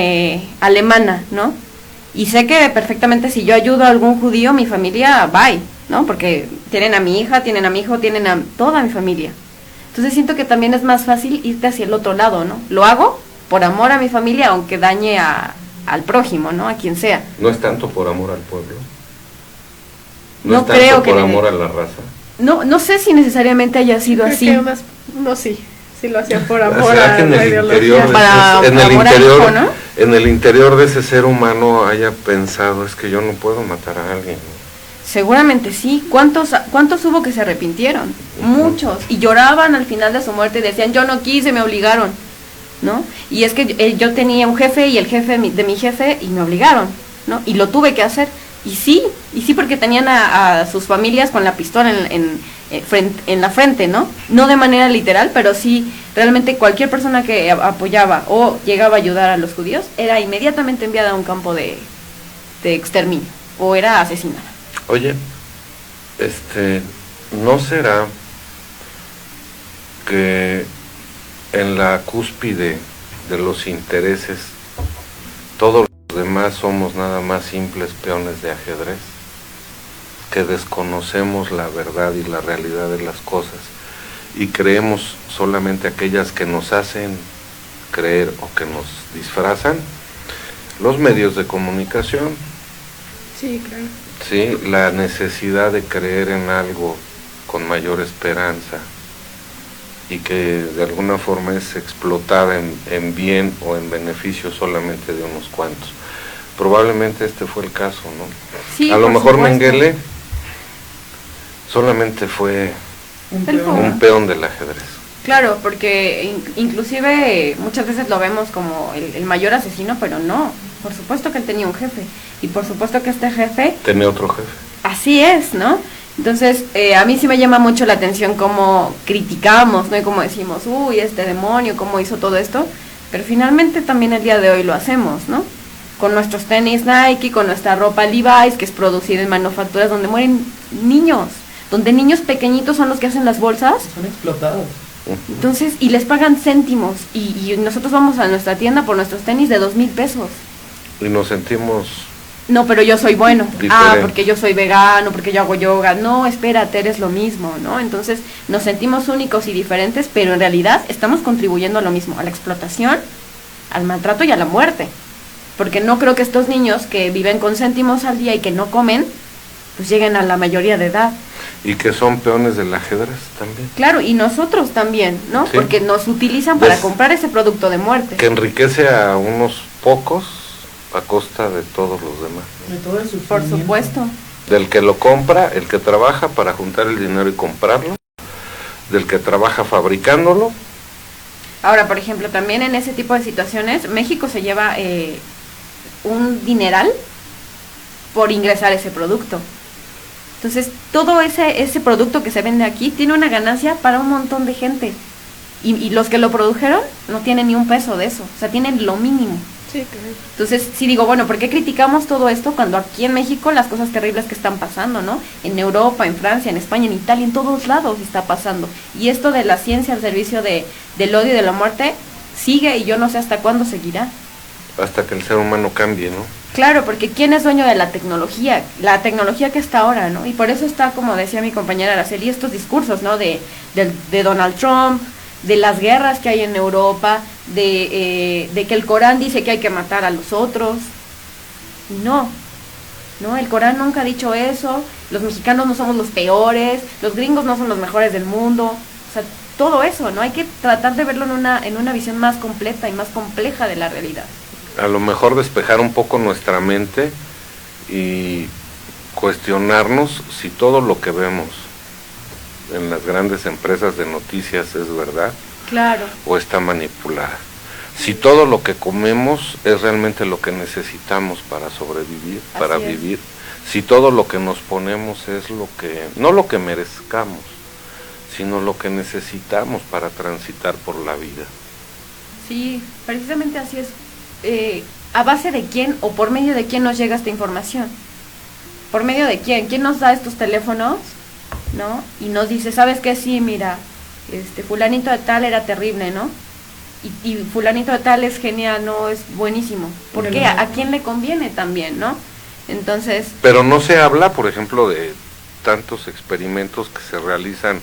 alemana, ¿no? Y sé que perfectamente si yo ayudo a algún judío, mi familia, bye, ¿no? Porque tienen a mi hija, tienen a mi hijo, tienen a toda mi familia. Entonces siento que también es más fácil irte hacia el otro lado, ¿no? Lo hago por amor a mi familia, aunque dañe al prójimo, ¿no? A quien sea. ¿No es tanto por amor al pueblo? No es creo tanto que por amor a la raza? No sé si necesariamente haya sido así. Sí lo hacía por amor a la ideología. En el interior de ese ser humano haya pensado, es que yo no puedo matar a alguien, ¿no? Seguramente sí. ¿Cuántos hubo que se arrepintieron? Muchos. Y lloraban al final de su muerte y decían, yo no quise, me obligaron, ¿no? Y es que yo tenía un jefe y el jefe de mi jefe y me obligaron, ¿no? Y lo tuve que hacer. Y sí porque tenían a sus familias con la pistola en la frente, ¿no? No de manera literal, pero sí, realmente cualquier persona que apoyaba o llegaba a ayudar a los judíos era inmediatamente enviada a un campo de exterminio o era asesinada. Oye, ¿no será que en la cúspide de los intereses todos los demás somos nada más simples peones de ajedrez? Que desconocemos la verdad y la realidad de las cosas y creemos solamente aquellas que nos hacen creer o que nos disfrazan los medios de comunicación. Sí, claro. Sí, la necesidad de creer en algo con mayor esperanza y que de alguna forma es explotada en bien o en beneficio solamente de unos cuantos. Probablemente este fue el caso, ¿no? Sí, a lo mejor supuesto. Mengele solamente fue un peón del ajedrez. Claro, porque inclusive muchas veces lo vemos como el mayor asesino, pero no. Por supuesto que él tenía un jefe. Y por supuesto que este jefe... Tenía otro jefe. Así es, ¿no? Entonces, a mí sí me llama mucho la atención cómo criticamos, ¿no? Y cómo decimos, uy, este demonio, cómo hizo todo esto. Pero finalmente también el día de hoy lo hacemos, ¿no? Con nuestros tenis Nike, con nuestra ropa Levi's, que es producida en manufacturas donde mueren niños. Donde niños pequeñitos son los que hacen las bolsas. Son explotados. Entonces, y les pagan céntimos. Y nosotros vamos a nuestra tienda por nuestros tenis de 2,000 pesos. Y nos sentimos... No, pero yo soy bueno. Diferente. Porque yo soy vegano, porque yo hago yoga. No, espérate, eres lo mismo, ¿no? Entonces, nos sentimos únicos y diferentes, pero en realidad estamos contribuyendo a lo mismo, a la explotación, al maltrato y a la muerte. Porque no creo que estos niños que viven con céntimos al día y que no comen, pues lleguen a la mayoría de edad. Y que son peones del ajedrez también. Claro, y nosotros también, ¿no? Sí. Porque nos utilizan para comprar ese producto de muerte. Que enriquece a unos pocos a costa de todos los demás. De todo el Por sufrimiento. supuesto. Del que lo compra, el que trabaja para juntar el dinero y comprarlo, del que trabaja fabricándolo. Ahora, por ejemplo, también en ese tipo de situaciones, México se lleva un dineral por ingresar ese producto. Entonces, todo ese producto que se vende aquí tiene una ganancia para un montón de gente. Y los que lo produjeron no tienen ni un peso de eso, o sea, tienen lo mínimo. Sí, claro. Entonces, sí digo, bueno, ¿por qué criticamos todo esto cuando aquí en México las cosas terribles que están pasando, ¿no? En Europa, en Francia, en España, en Italia, en todos lados está pasando. Y esto de la ciencia al servicio del odio y de la muerte sigue y yo no sé hasta cuándo seguirá. Hasta que el ser humano cambie, ¿no? Claro, porque ¿quién es dueño de la tecnología? La tecnología que está ahora, ¿no? Y por eso está, como decía mi compañera Araceli, estos discursos, ¿no? De Donald Trump, de las guerras que hay en Europa, de que el Corán dice que hay que matar a los otros. No, el Corán nunca ha dicho eso, los mexicanos no somos los peores, los gringos no son los mejores del mundo. O sea, todo eso, ¿no? Hay que tratar de verlo en una visión más completa y más compleja de la realidad. A lo mejor despejar un poco nuestra mente y cuestionarnos si todo lo que vemos en las grandes empresas de noticias es verdad, claro, o está manipulada. Si todo lo que comemos es realmente lo que necesitamos para sobrevivir, para vivir. Si todo lo que nos ponemos es no lo que merezcamos, sino lo que necesitamos para transitar por la vida. Sí, precisamente así es. ¿A base de quién o por medio de quién nos llega esta información? ¿Por medio de quién? ¿Quién nos da estos teléfonos? ¿No? Y nos dice, ¿sabes qué? Sí, mira, fulanito de tal era terrible, ¿no? Y fulanito de tal es genial, no, es buenísimo. ¿Por qué? ¿A quién le conviene también, no? Entonces... Pero no se habla, por ejemplo, de tantos experimentos que se realizan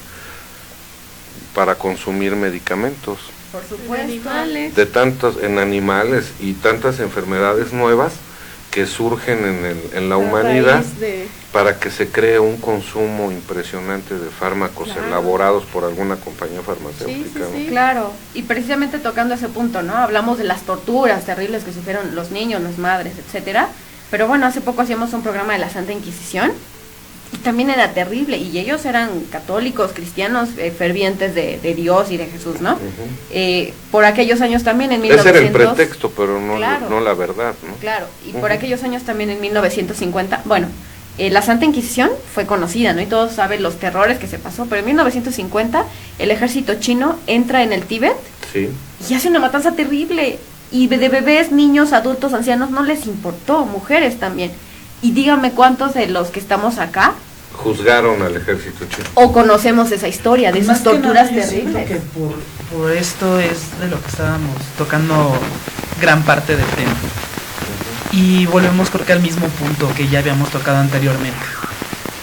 para consumir medicamentos. Por supuesto. De tantos, en animales, y tantas enfermedades nuevas que surgen en la humanidad para que se cree un consumo impresionante de fármacos elaborados por alguna compañía farmacéutica. Sí. Claro, y precisamente tocando ese punto, ¿no? Hablamos de las torturas terribles que sufrieron los niños, las madres, etcétera. Pero bueno, hace poco hacíamos un programa de la Santa Inquisición y también era terrible, y ellos eran católicos, cristianos, fervientes de Dios y de Jesús, ¿no? Por aquellos años también, en 1900... Ese era el pretexto, pero no la verdad, ¿no? Claro, y por aquellos años también, en 1950, bueno, la Santa Inquisición fue conocida, ¿no? Y todos saben los terrores que se pasó, pero en 1950 el ejército chino entra en el Tíbet y hace una matanza terrible, y de bebés, niños, adultos, ancianos, no les importó, mujeres también. Y dígame cuántos de los que estamos acá juzgaron al ejército chino o conocemos esa historia de esas torturas terribles. Que por esto es de lo que estábamos tocando gran parte del tema. Y volvemos creo que al mismo punto que ya habíamos tocado anteriormente.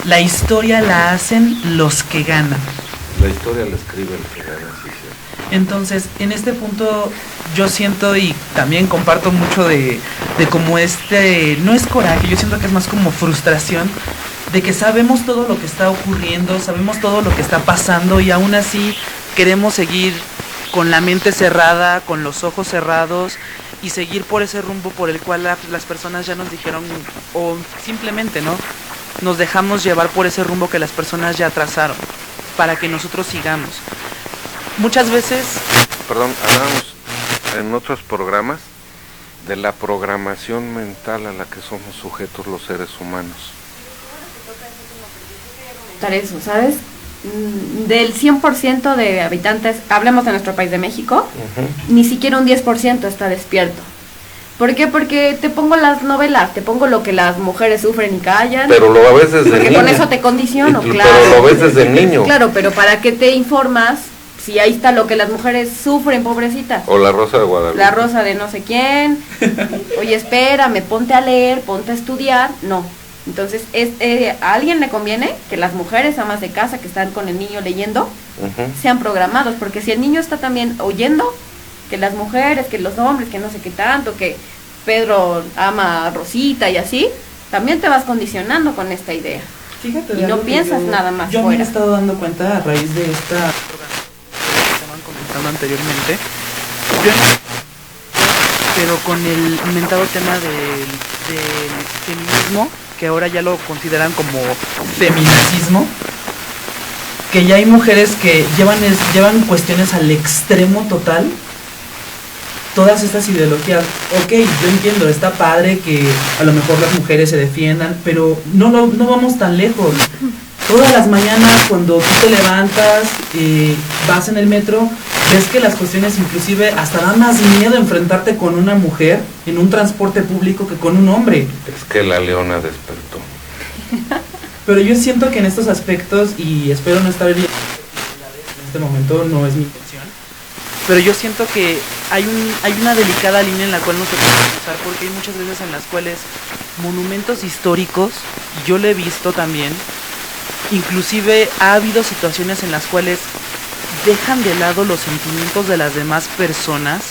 La historia la hacen los que ganan. La historia la escribe el que gana, sí. Entonces, en este punto yo siento, y también comparto mucho de como no es coraje, yo siento que es más como frustración, de que sabemos todo lo que está ocurriendo, sabemos todo lo que está pasando, y aún así queremos seguir con la mente cerrada, con los ojos cerrados, y seguir por ese rumbo por el cual las personas ya nos dijeron, o simplemente, ¿no? Nos dejamos llevar por ese rumbo que las personas ya trazaron, para que nosotros sigamos. Muchas veces... Perdón, hablamos en otros programas de la programación mental a la que somos sujetos los seres humanos. Eso, ¿sabes? Del 100% de habitantes, hablemos de nuestro país de México, ni siquiera un 10% está despierto. ¿Por qué? Porque te pongo las novelas, te pongo lo que las mujeres sufren y callan. Pero lo ves desde niño. Porque con eso te condiciono, claro. Pero lo ves desde niño. Claro, pero ¿para qué te informas si ahí está lo que las mujeres sufren, pobrecitas? O la Rosa de Guadalupe. La Rosa de no sé quién. Oye, espérame, ponte a leer, ponte a estudiar. No. Entonces, ¿a alguien le conviene que las mujeres amas de casa que están con el niño leyendo sean programados? Porque si el niño está también oyendo que las mujeres, que los hombres, que no sé qué tanto, que Pedro ama a Rosita y así, también te vas condicionando con esta idea. Fíjate, y no piensas nada más yo fuera. Me he estado dando cuenta a raíz de esta que estaban comentando anteriormente, pero con el inventado tema del feminismo, que ahora ya lo consideran como feminacismo, que ya hay mujeres que llevan cuestiones al extremo total. Todas estas ideologías, ok, yo entiendo, está padre que a lo mejor las mujeres se defiendan, pero no vamos tan lejos. Todas las mañanas cuando tú te levantas, vas en el metro, ves que las cuestiones inclusive hasta da más miedo enfrentarte con una mujer en un transporte público que con un hombre. Es que la leona despertó. Pero yo siento que en estos aspectos, y espero no estar bien en este momento, no es mi intención, pero yo siento que hay una delicada línea en la cual no se puede cruzar, porque hay muchas veces en las cuales monumentos históricos, y yo lo he visto también, inclusive ha habido situaciones en las cuales dejan de lado los sentimientos de las demás personas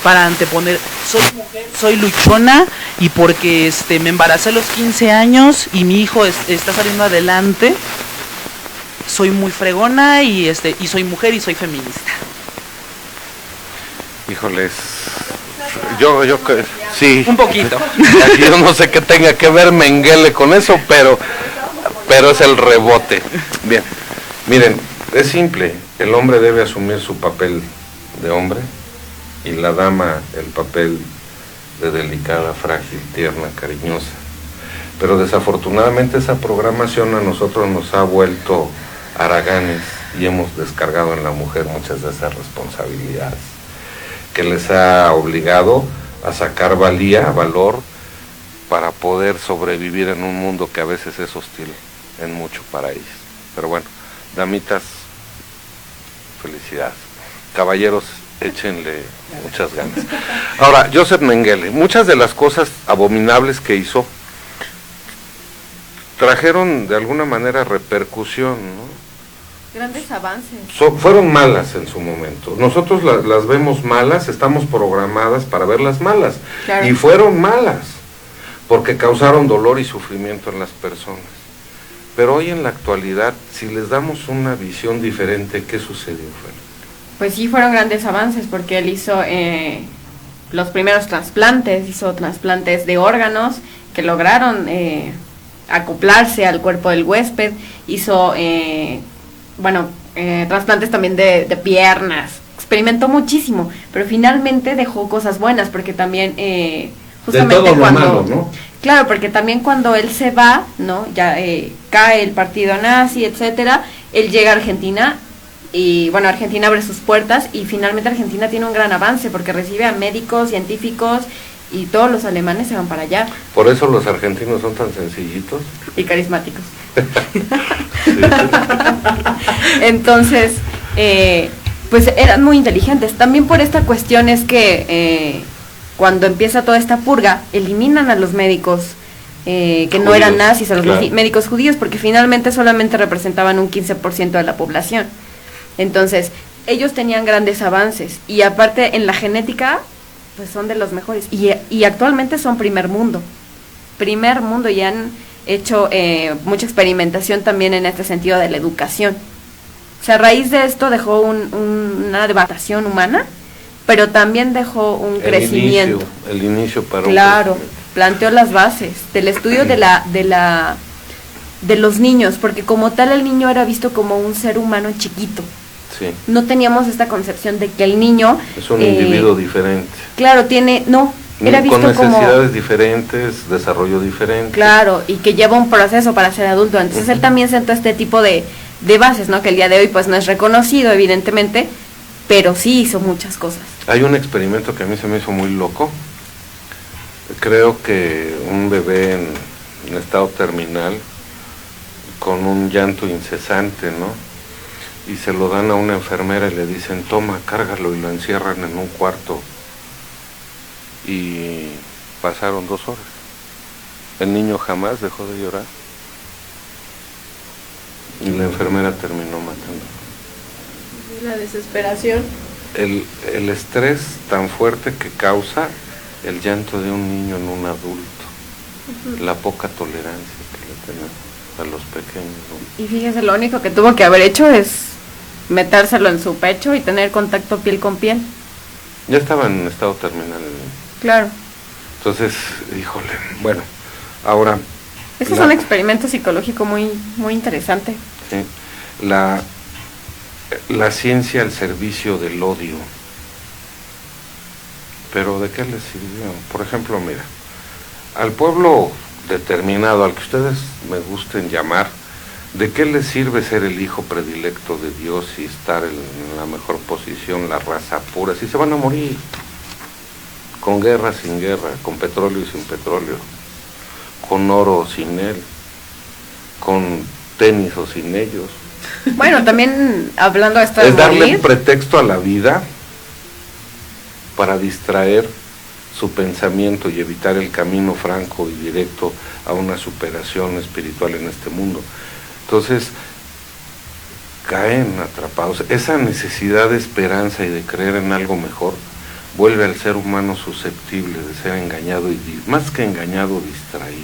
para anteponer, soy mujer, soy luchona, y porque me embaracé a los 15 años y mi hijo está saliendo adelante, soy muy fregona y soy mujer y soy feminista. Híjoles, yo sí. Un poquito. Aquí yo no sé qué tenga que ver Mengele con eso, pero es el rebote. Bien, miren, es simple, el hombre debe asumir su papel de hombre y la dama el papel de delicada, frágil, tierna, cariñosa. Pero desafortunadamente esa programación a nosotros nos ha vuelto haraganes y hemos descargado en la mujer muchas de esas responsabilidades, que les ha obligado a sacar valía, valor, para poder sobrevivir en un mundo que a veces es hostil en mucho para ellos. Pero bueno, damitas, felicidades. Caballeros, échenle muchas ganas. Ahora, Joseph Mengele, muchas de las cosas abominables que hizo trajeron de alguna manera repercusión, ¿no? Grandes avances. Fueron malas en su momento. Nosotros las vemos malas, estamos programadas para verlas malas. Claro. Y fueron malas, porque causaron dolor y sufrimiento en las personas. Pero hoy en la actualidad, si les damos una visión diferente, ¿qué sucedió, Fer? Pues sí, fueron grandes avances, porque él hizo los primeros trasplantes, hizo trasplantes de órganos que lograron acoplarse al cuerpo del huésped, hizo trasplantes también de piernas, experimentó muchísimo, pero finalmente dejó cosas buenas, porque también justamente de todo lo malo, ¿no? Claro, porque también cuando él se va, ¿no? Ya cae el partido nazi, etcétera, él llega a Argentina y bueno, Argentina abre sus puertas y finalmente Argentina tiene un gran avance porque recibe a médicos, científicos y todos los alemanes se van para allá. Por eso los argentinos son tan sencillitos y carismáticos. Entonces, pues eran muy inteligentes. También por esta cuestión es que cuando empieza toda esta purga, eliminan a los médicos que judíos, no eran nazis, a los médicos judíos, porque finalmente solamente representaban un 15% de la población. Entonces, ellos tenían grandes avances y aparte en la genética, pues son de los mejores. Y actualmente son primer mundo y han hecho mucha experimentación también en este sentido de la educación. O sea, a raíz de esto dejó una devastación humana, pero también dejó un crecimiento. El inicio para claro, planteó las bases del estudio de los niños, porque como tal el niño era visto como un ser humano chiquito. Sí. No teníamos esta concepción de que el niño es un individuo diferente. Claro, era visto con necesidades como, diferentes, desarrollo diferente. Claro, y que lleva un proceso para ser adulto. Entonces él también sentó este tipo de bases, ¿no? Que el día de hoy pues no es reconocido, evidentemente, pero sí hizo muchas cosas. Hay un experimento que a mí se me hizo muy loco. Creo que un bebé en estado terminal, con un llanto incesante, ¿no? Y se lo dan a una enfermera y le dicen, toma, cárgalo, y lo encierran en un cuarto. Y pasaron 2 horas. El niño jamás dejó de llorar. Y la enfermera terminó matando. La desesperación. El estrés tan fuerte que causa el llanto de un niño en un adulto. La poca tolerancia que le tenemos a los pequeños, ¿no? Y fíjese, lo único que tuvo que haber hecho es metérselo en su pecho y tener contacto piel con piel. Ya estaba en estado terminal. Claro. Entonces, híjole, bueno, ahora... Eso es un experimento psicológico muy, muy interesante. Sí, la ciencia al servicio del odio. Pero ¿de qué les sirvió? Por ejemplo, mira, al pueblo determinado, al que ustedes me gusten llamar, ¿de qué les sirve ser el hijo predilecto de Dios y estar en la mejor posición, la raza pura? Si se van a morir, con guerra, sin guerra, con petróleo y sin petróleo, con oro o sin él, con tenis o sin ellos. Bueno, también hablando de esto de es darle morir, un pretexto a la vida para distraer su pensamiento y evitar el camino franco y directo a una superación espiritual en este mundo. Entonces, caen atrapados. Esa necesidad de esperanza y de creer en algo mejor vuelve al ser humano susceptible de ser engañado y más que engañado, distraído,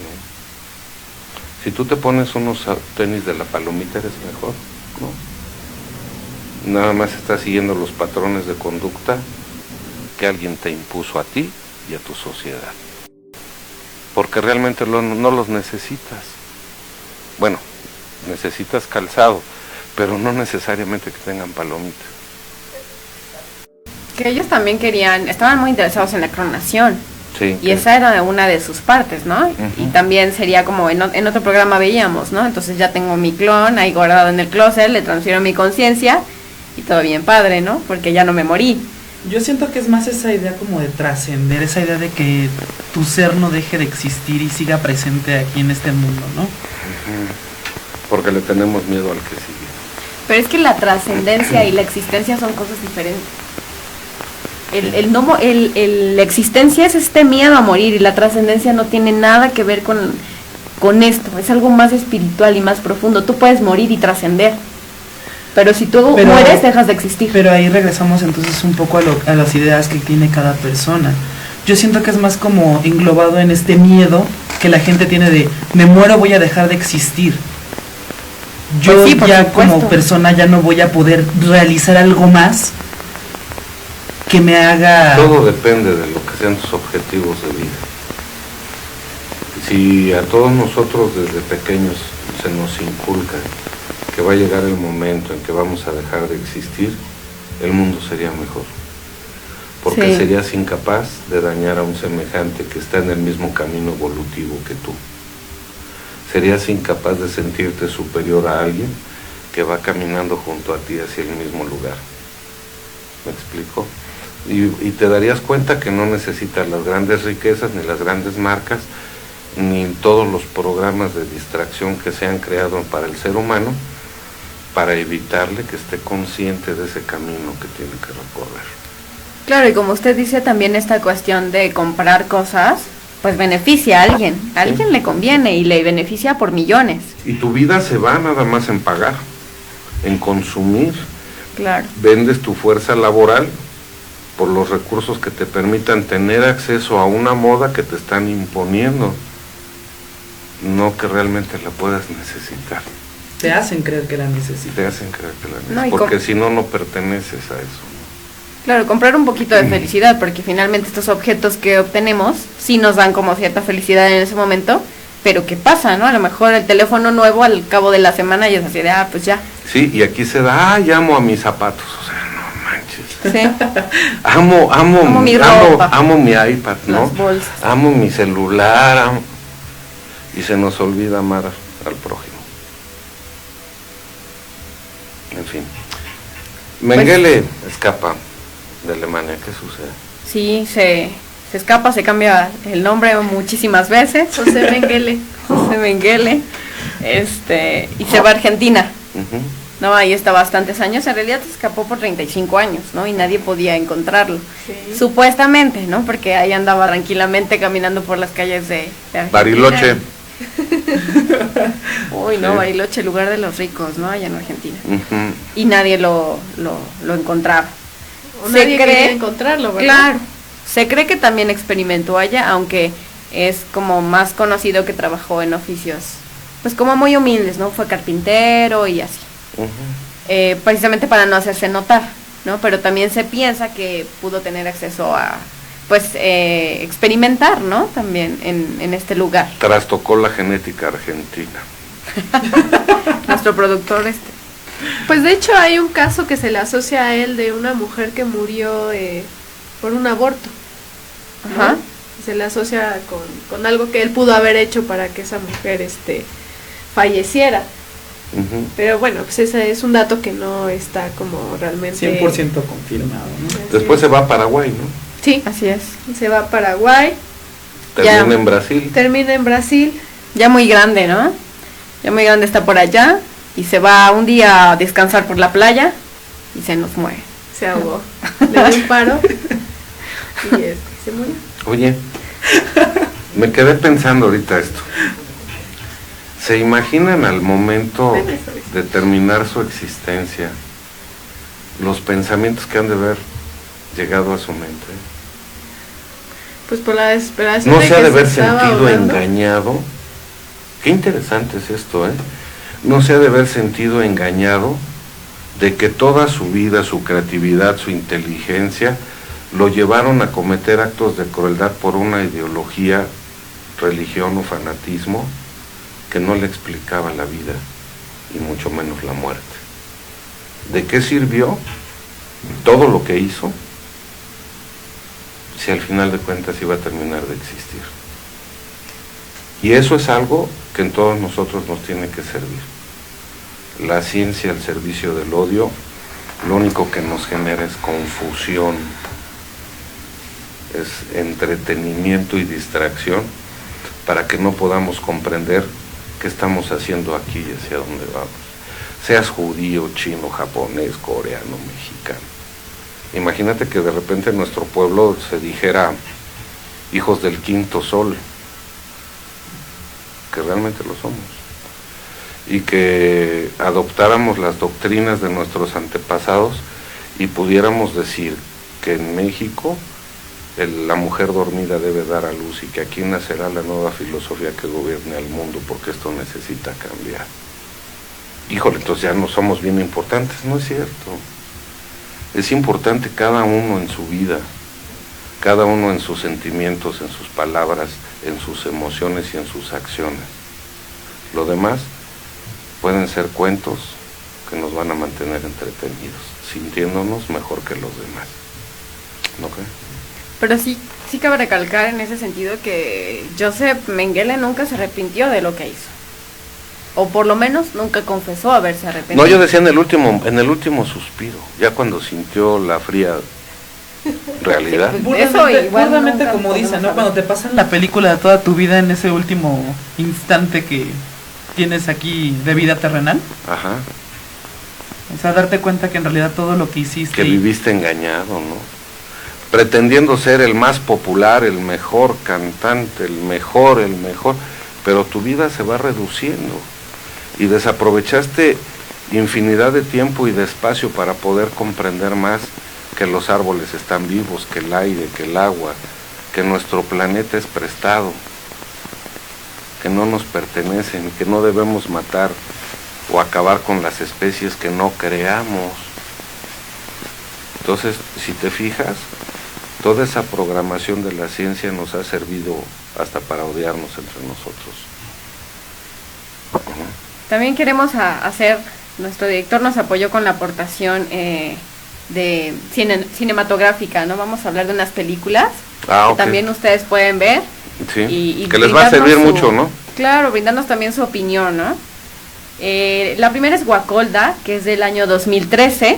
¿no? Si tú te pones unos tenis de la palomita, eres mejor, ¿no? Nada más estás siguiendo los patrones de conducta que alguien te impuso a ti y a tu sociedad. Porque realmente no los necesitas. Bueno, necesitas calzado, pero no necesariamente que tengan palomitas. Que ellos también estaban muy interesados en la clonación. Sí, y esa era una de sus partes, ¿no? Y también sería como en otro programa veíamos, ¿no? Entonces ya tengo mi clon ahí guardado en el closet, le transfiero mi conciencia y todo bien padre, ¿no? Porque ya no me morí. Yo siento que es más esa idea como de trascender, esa idea de que tu ser no deje de existir y siga presente aquí en este mundo, ¿no? Porque le tenemos miedo al que sigue. Pero es que la trascendencia y la existencia son cosas diferentes. La existencia es este miedo a morir y la trascendencia no tiene nada que ver con esto, es algo más espiritual y más profundo. Tú puedes morir y trascender, pero si tú mueres dejas de existir. Pero ahí regresamos entonces un poco a las ideas que tiene cada persona. Yo siento que es más como englobado en este miedo que la gente tiene de me muero, voy a dejar de existir. Yo pues sí, ya como persona ya no voy a poder realizar algo más que me haga... Todo depende de lo que sean tus objetivos de vida. Si a todos nosotros desde pequeños se nos inculca que va a llegar el momento en que vamos a dejar de existir, el mundo sería mejor. Porque sí, serías incapaz de dañar a un semejante que está en el mismo camino evolutivo que tú. Serías incapaz de sentirte superior a alguien que va caminando junto a ti hacia el mismo lugar. ¿Me explico? Y te darías cuenta que no necesitas las grandes riquezas, ni las grandes marcas, ni todos los programas de distracción que se han creado para el ser humano, para evitarle que esté consciente de ese camino que tiene que recorrer. Claro, y como usted dice, también esta cuestión de comprar cosas, pues beneficia a alguien le conviene y le beneficia por millones. Y tu vida se va nada más en pagar, en consumir. Claro. Vendes tu fuerza laboral por los recursos que te permitan tener acceso a una moda que te están imponiendo, no que realmente la puedas necesitar. Te hacen creer que la necesitas. Te hacen creer que la necesitas, porque si no, no perteneces a eso. Claro, comprar un poquito de felicidad, porque finalmente estos objetos que obtenemos sí nos dan como cierta felicidad en ese momento, pero ¿qué pasa, no? A lo mejor el teléfono nuevo al cabo de la semana y es así de, pues ya. Sí, y aquí se da, amo a mis zapatos, o sea, no manches. Sí. amo mi ropa. Amo mi iPad, ¿no? Las bolsas. Amo mi celular, y se nos olvida amar al prójimo. En fin. Mengele escapa de Alemania, ¿qué sucede? Sí, se escapa, se cambia el nombre muchísimas veces. José Mengele. José Mengele. Y se va a Argentina. Uh-huh. No, ahí está bastantes años. En realidad se escapó por 35 años, ¿no? Y nadie podía encontrarlo. Sí. Supuestamente, ¿no? Porque ahí andaba tranquilamente caminando por las calles de Argentina. Bariloche. Uy, no, Sí. Bariloche, lugar de los ricos, ¿no? Allá en Argentina. Uh-huh. Y nadie lo encontraba. O nadie quería encontrarlo, ¿verdad? Claro, se cree que también experimentó allá, aunque es como más conocido que trabajó en oficios, pues como muy humildes, ¿no? Fue carpintero y así. Uh-huh. Precisamente para no hacerse notar, ¿no? Pero también se piensa que pudo tener acceso a, pues, experimentar, ¿no? También en este lugar. Trastocó la genética argentina. Nuestro productor Pues de hecho hay un caso que se le asocia a él de una mujer que murió por un aborto. ¿no? Ajá. Se le asocia con algo que él pudo haber hecho para que esa mujer falleciera. Uh-huh. Pero bueno, pues ese es un dato que no está como realmente 100% confirmado, ¿no? Así Después es. se va a Paraguay, ¿no? Sí, Así es. se va a Paraguay, Termina Ya. en Brasil. termina en Brasil. Ya muy grande, ¿no? Ya muy grande está por allá y se va un día a descansar por la playa y se nos muere. Se ahogó, le dio un paro y se murió. Oye, me quedé pensando ahorita esto. ¿Se imaginan al momento de terminar su existencia los pensamientos que han de haber llegado a su mente? Pues por la desesperación ¿No de se ha que de haber se estaba sentido ahogando. engañado Qué interesante es esto, ¿eh? No se ha de haber sentido engañado de que toda su vida, su creatividad, su inteligencia, lo llevaron a cometer actos de crueldad por una ideología, religión o fanatismo que no le explicaba la vida y mucho menos la muerte. ¿De qué sirvió todo lo que hizo si al final de cuentas iba a terminar de existir? Y eso es algo que en todos nosotros nos tiene que servir. La ciencia al servicio del odio, lo único que nos genera es confusión, es entretenimiento y distracción para que no podamos comprender qué estamos haciendo aquí y hacia dónde vamos. Seas judío, chino, japonés, coreano, mexicano. Imagínate que de repente en nuestro pueblo se dijera hijos del quinto sol, que realmente lo somos, y que adoptáramos las doctrinas de nuestros antepasados y pudiéramos decir que en México la mujer dormida debe dar a luz y que aquí nacerá la nueva filosofía que gobierne al mundo porque esto necesita cambiar. Híjole, entonces ya no somos bien importantes. No es cierto. Es importante cada uno en su vida, cada uno en sus sentimientos, en sus palabras, en sus emociones y en sus acciones. Lo demás pueden ser cuentos que nos van a mantener entretenidos, sintiéndonos mejor que los demás. ¿No crees? Pero sí cabe recalcar en ese sentido que Joseph Mengele nunca se arrepintió de lo que hizo. O por lo menos nunca confesó haberse arrepentido. No, yo decía en el último suspiro, ya cuando sintió la fría realidad. Sí, pues, eso igual burdamente como dicen, ¿no? Cuando te pasan la película de toda tu vida en ese último instante que tienes aquí de vida terrenal. Ajá. O sea, darte cuenta que en realidad todo lo que hiciste... Que viviste engañado, ¿no? Pretendiendo ser el más popular, el mejor cantante, el mejor, pero tu vida se va reduciendo y desaprovechaste infinidad de tiempo y de espacio para poder comprender más que los árboles están vivos, que el aire, que el agua, que nuestro planeta es prestado, que no nos pertenecen, que no debemos matar o acabar con las especies que no creamos. Entonces, si te fijas, toda esa programación de la ciencia nos ha servido hasta para odiarnos entre nosotros. También queremos hacer, nuestro director nos apoyó con la aportación de cinematográfica, ¿no? Vamos a hablar de unas películas que también ustedes pueden ver. Sí, y que les va a servir mucho, ¿no? Claro, brindarnos también su opinión, ¿no? La primera es Guacolda, que es del año 2013,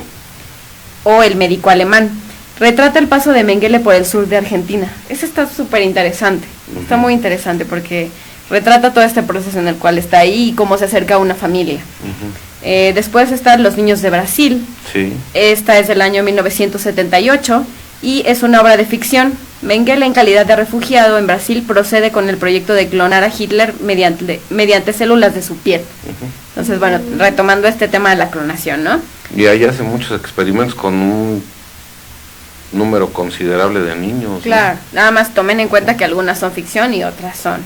o El médico alemán. Retrata el paso de Mengele por el sur de Argentina. Eso está súper interesante, está muy interesante porque retrata todo este proceso en el cual está ahí y cómo se acerca a una familia. Después están Los niños de Brasil. Sí. Esta es del año 1978 y es una obra de ficción. Mengele, en calidad de refugiado en Brasil, procede con el proyecto de clonar a Hitler mediante células de su piel. Entonces, bueno, retomando este tema de la clonación, ¿no? Y ahí hace muchos experimentos con un número considerable de niños. Claro, ¿no? Nada más tomen en cuenta que algunas son ficción y otras son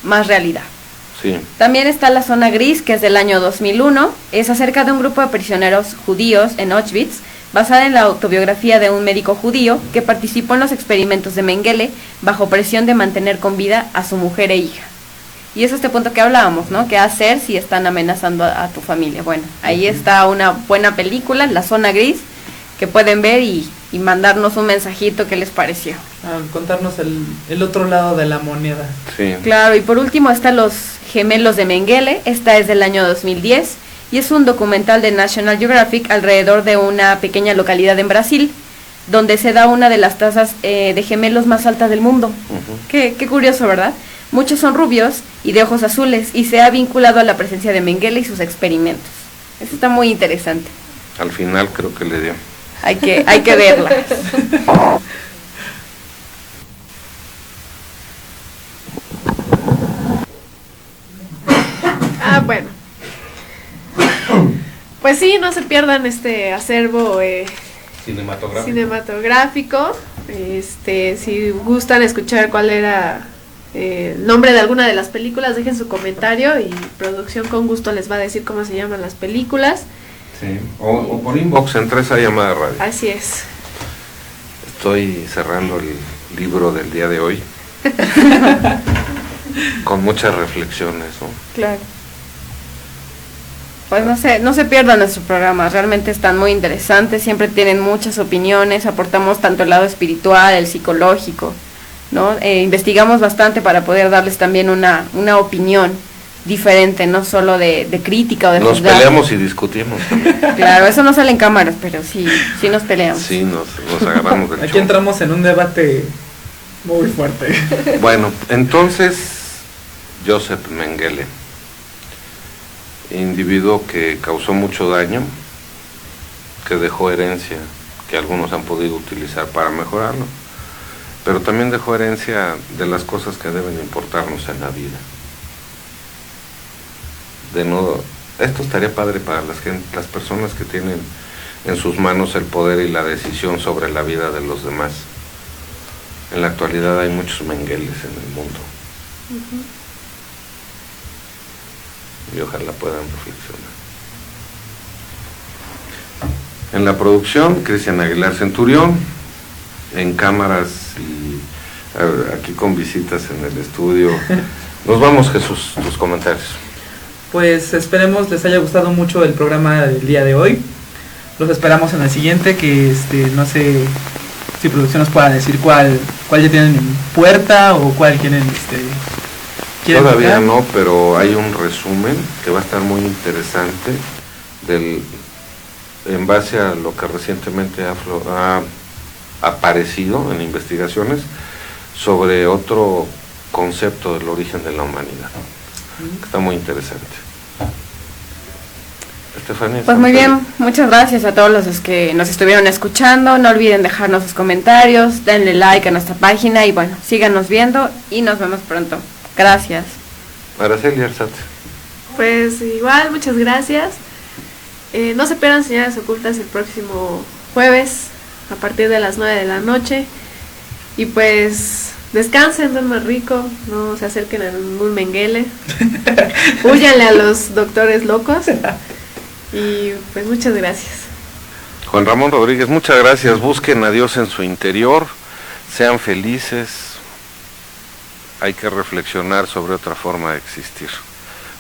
más realidad. Sí. También está La zona gris, que es del año 2001, es acerca de un grupo de prisioneros judíos en Auschwitz, basada en la autobiografía de un médico judío que participó en los experimentos de Mengele bajo presión de mantener con vida a su mujer e hija. Y es este punto que hablábamos, ¿no? ¿Qué hacer si están amenazando a tu familia? Bueno, ahí está una buena película, La zona gris, que pueden ver y mandarnos un mensajito qué les pareció. Contarnos el otro lado de la moneda. Sí. Claro, y por último están Los gemelos de Mengele, esta es del año 2010, y es un documental de National Geographic alrededor de una pequeña localidad en Brasil, donde se da una de las tasas de gemelos más altas del mundo. Qué curioso, ¿verdad? Muchos son rubios y de ojos azules, y se ha vinculado a la presencia de Mengele y sus experimentos. Eso está muy interesante. Al final creo que le dio. Hay que verla. Bueno. Pues sí, no se pierdan este acervo cinematográfico. Si gustan escuchar cuál era el nombre de alguna de las películas, dejen su comentario y producción con gusto les va a decir cómo se llaman las películas. Sí, o por inbox entre esa llamada de radio. Así es. Estoy cerrando el libro del día de hoy con muchas reflexiones, ¿no? Claro. Pues no se pierdan nuestros programas, realmente están muy interesantes, siempre tienen muchas opiniones, aportamos tanto el lado espiritual, el psicológico, ¿no? Investigamos bastante para poder darles también una opinión diferente, no solo de crítica o de Nos juzgar. peleamos y discutimos también. Claro, eso no sale en cámaras, pero sí nos peleamos. Sí, nos agarramos del Aquí chongo. entramos en un debate muy fuerte. Bueno, entonces, Joseph Mengele, individuo que causó mucho daño, que dejó herencia, que algunos han podido utilizar para mejorarlo, pero también dejó herencia de las cosas que deben importarnos en la vida. De nuevo, esto estaría padre para las personas que tienen en sus manos el poder y la decisión sobre la vida de los demás. En la actualidad hay muchos Mengeles en el mundo. Y ojalá puedan reflexionar. En la producción, Cristian Aguilar Centurión, en cámaras y aquí con visitas en el estudio. Nos vamos, Jesús, tus comentarios. Pues esperemos les haya gustado mucho el programa del día de hoy. Los esperamos en el siguiente, que no sé si producción nos pueda decir cuál ya tienen en puerta o cuál quieren Todavía tocar. no, pero hay un resumen que va a estar muy interesante en base a lo que recientemente ha aparecido en investigaciones sobre otro concepto del origen de la humanidad. Está muy interesante. Estefanía. Pues muy bien, muchas gracias a todos los que nos estuvieron escuchando, no olviden dejarnos sus comentarios, denle like a nuestra página y bueno, síganos viendo y nos vemos pronto. Gracias. Araceli Arzate. Pues igual, muchas gracias. No se pierdan Señales Ocultas el próximo jueves a partir de las 9 de la noche. Y pues descansen, duerman rico, no se acerquen a ningún Mengele. Húyanle a los doctores locos. Y pues muchas gracias. Juan Ramón Rodríguez, muchas gracias. Busquen a Dios en su interior, sean felices. Hay que reflexionar sobre otra forma de existir,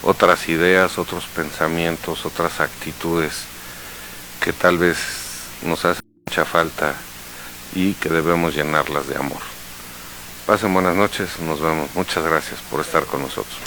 otras ideas, otros pensamientos, otras actitudes que tal vez nos hacen mucha falta y que debemos llenarlas de amor. Pasen buenas noches, nos vemos. Muchas gracias por estar con nosotros.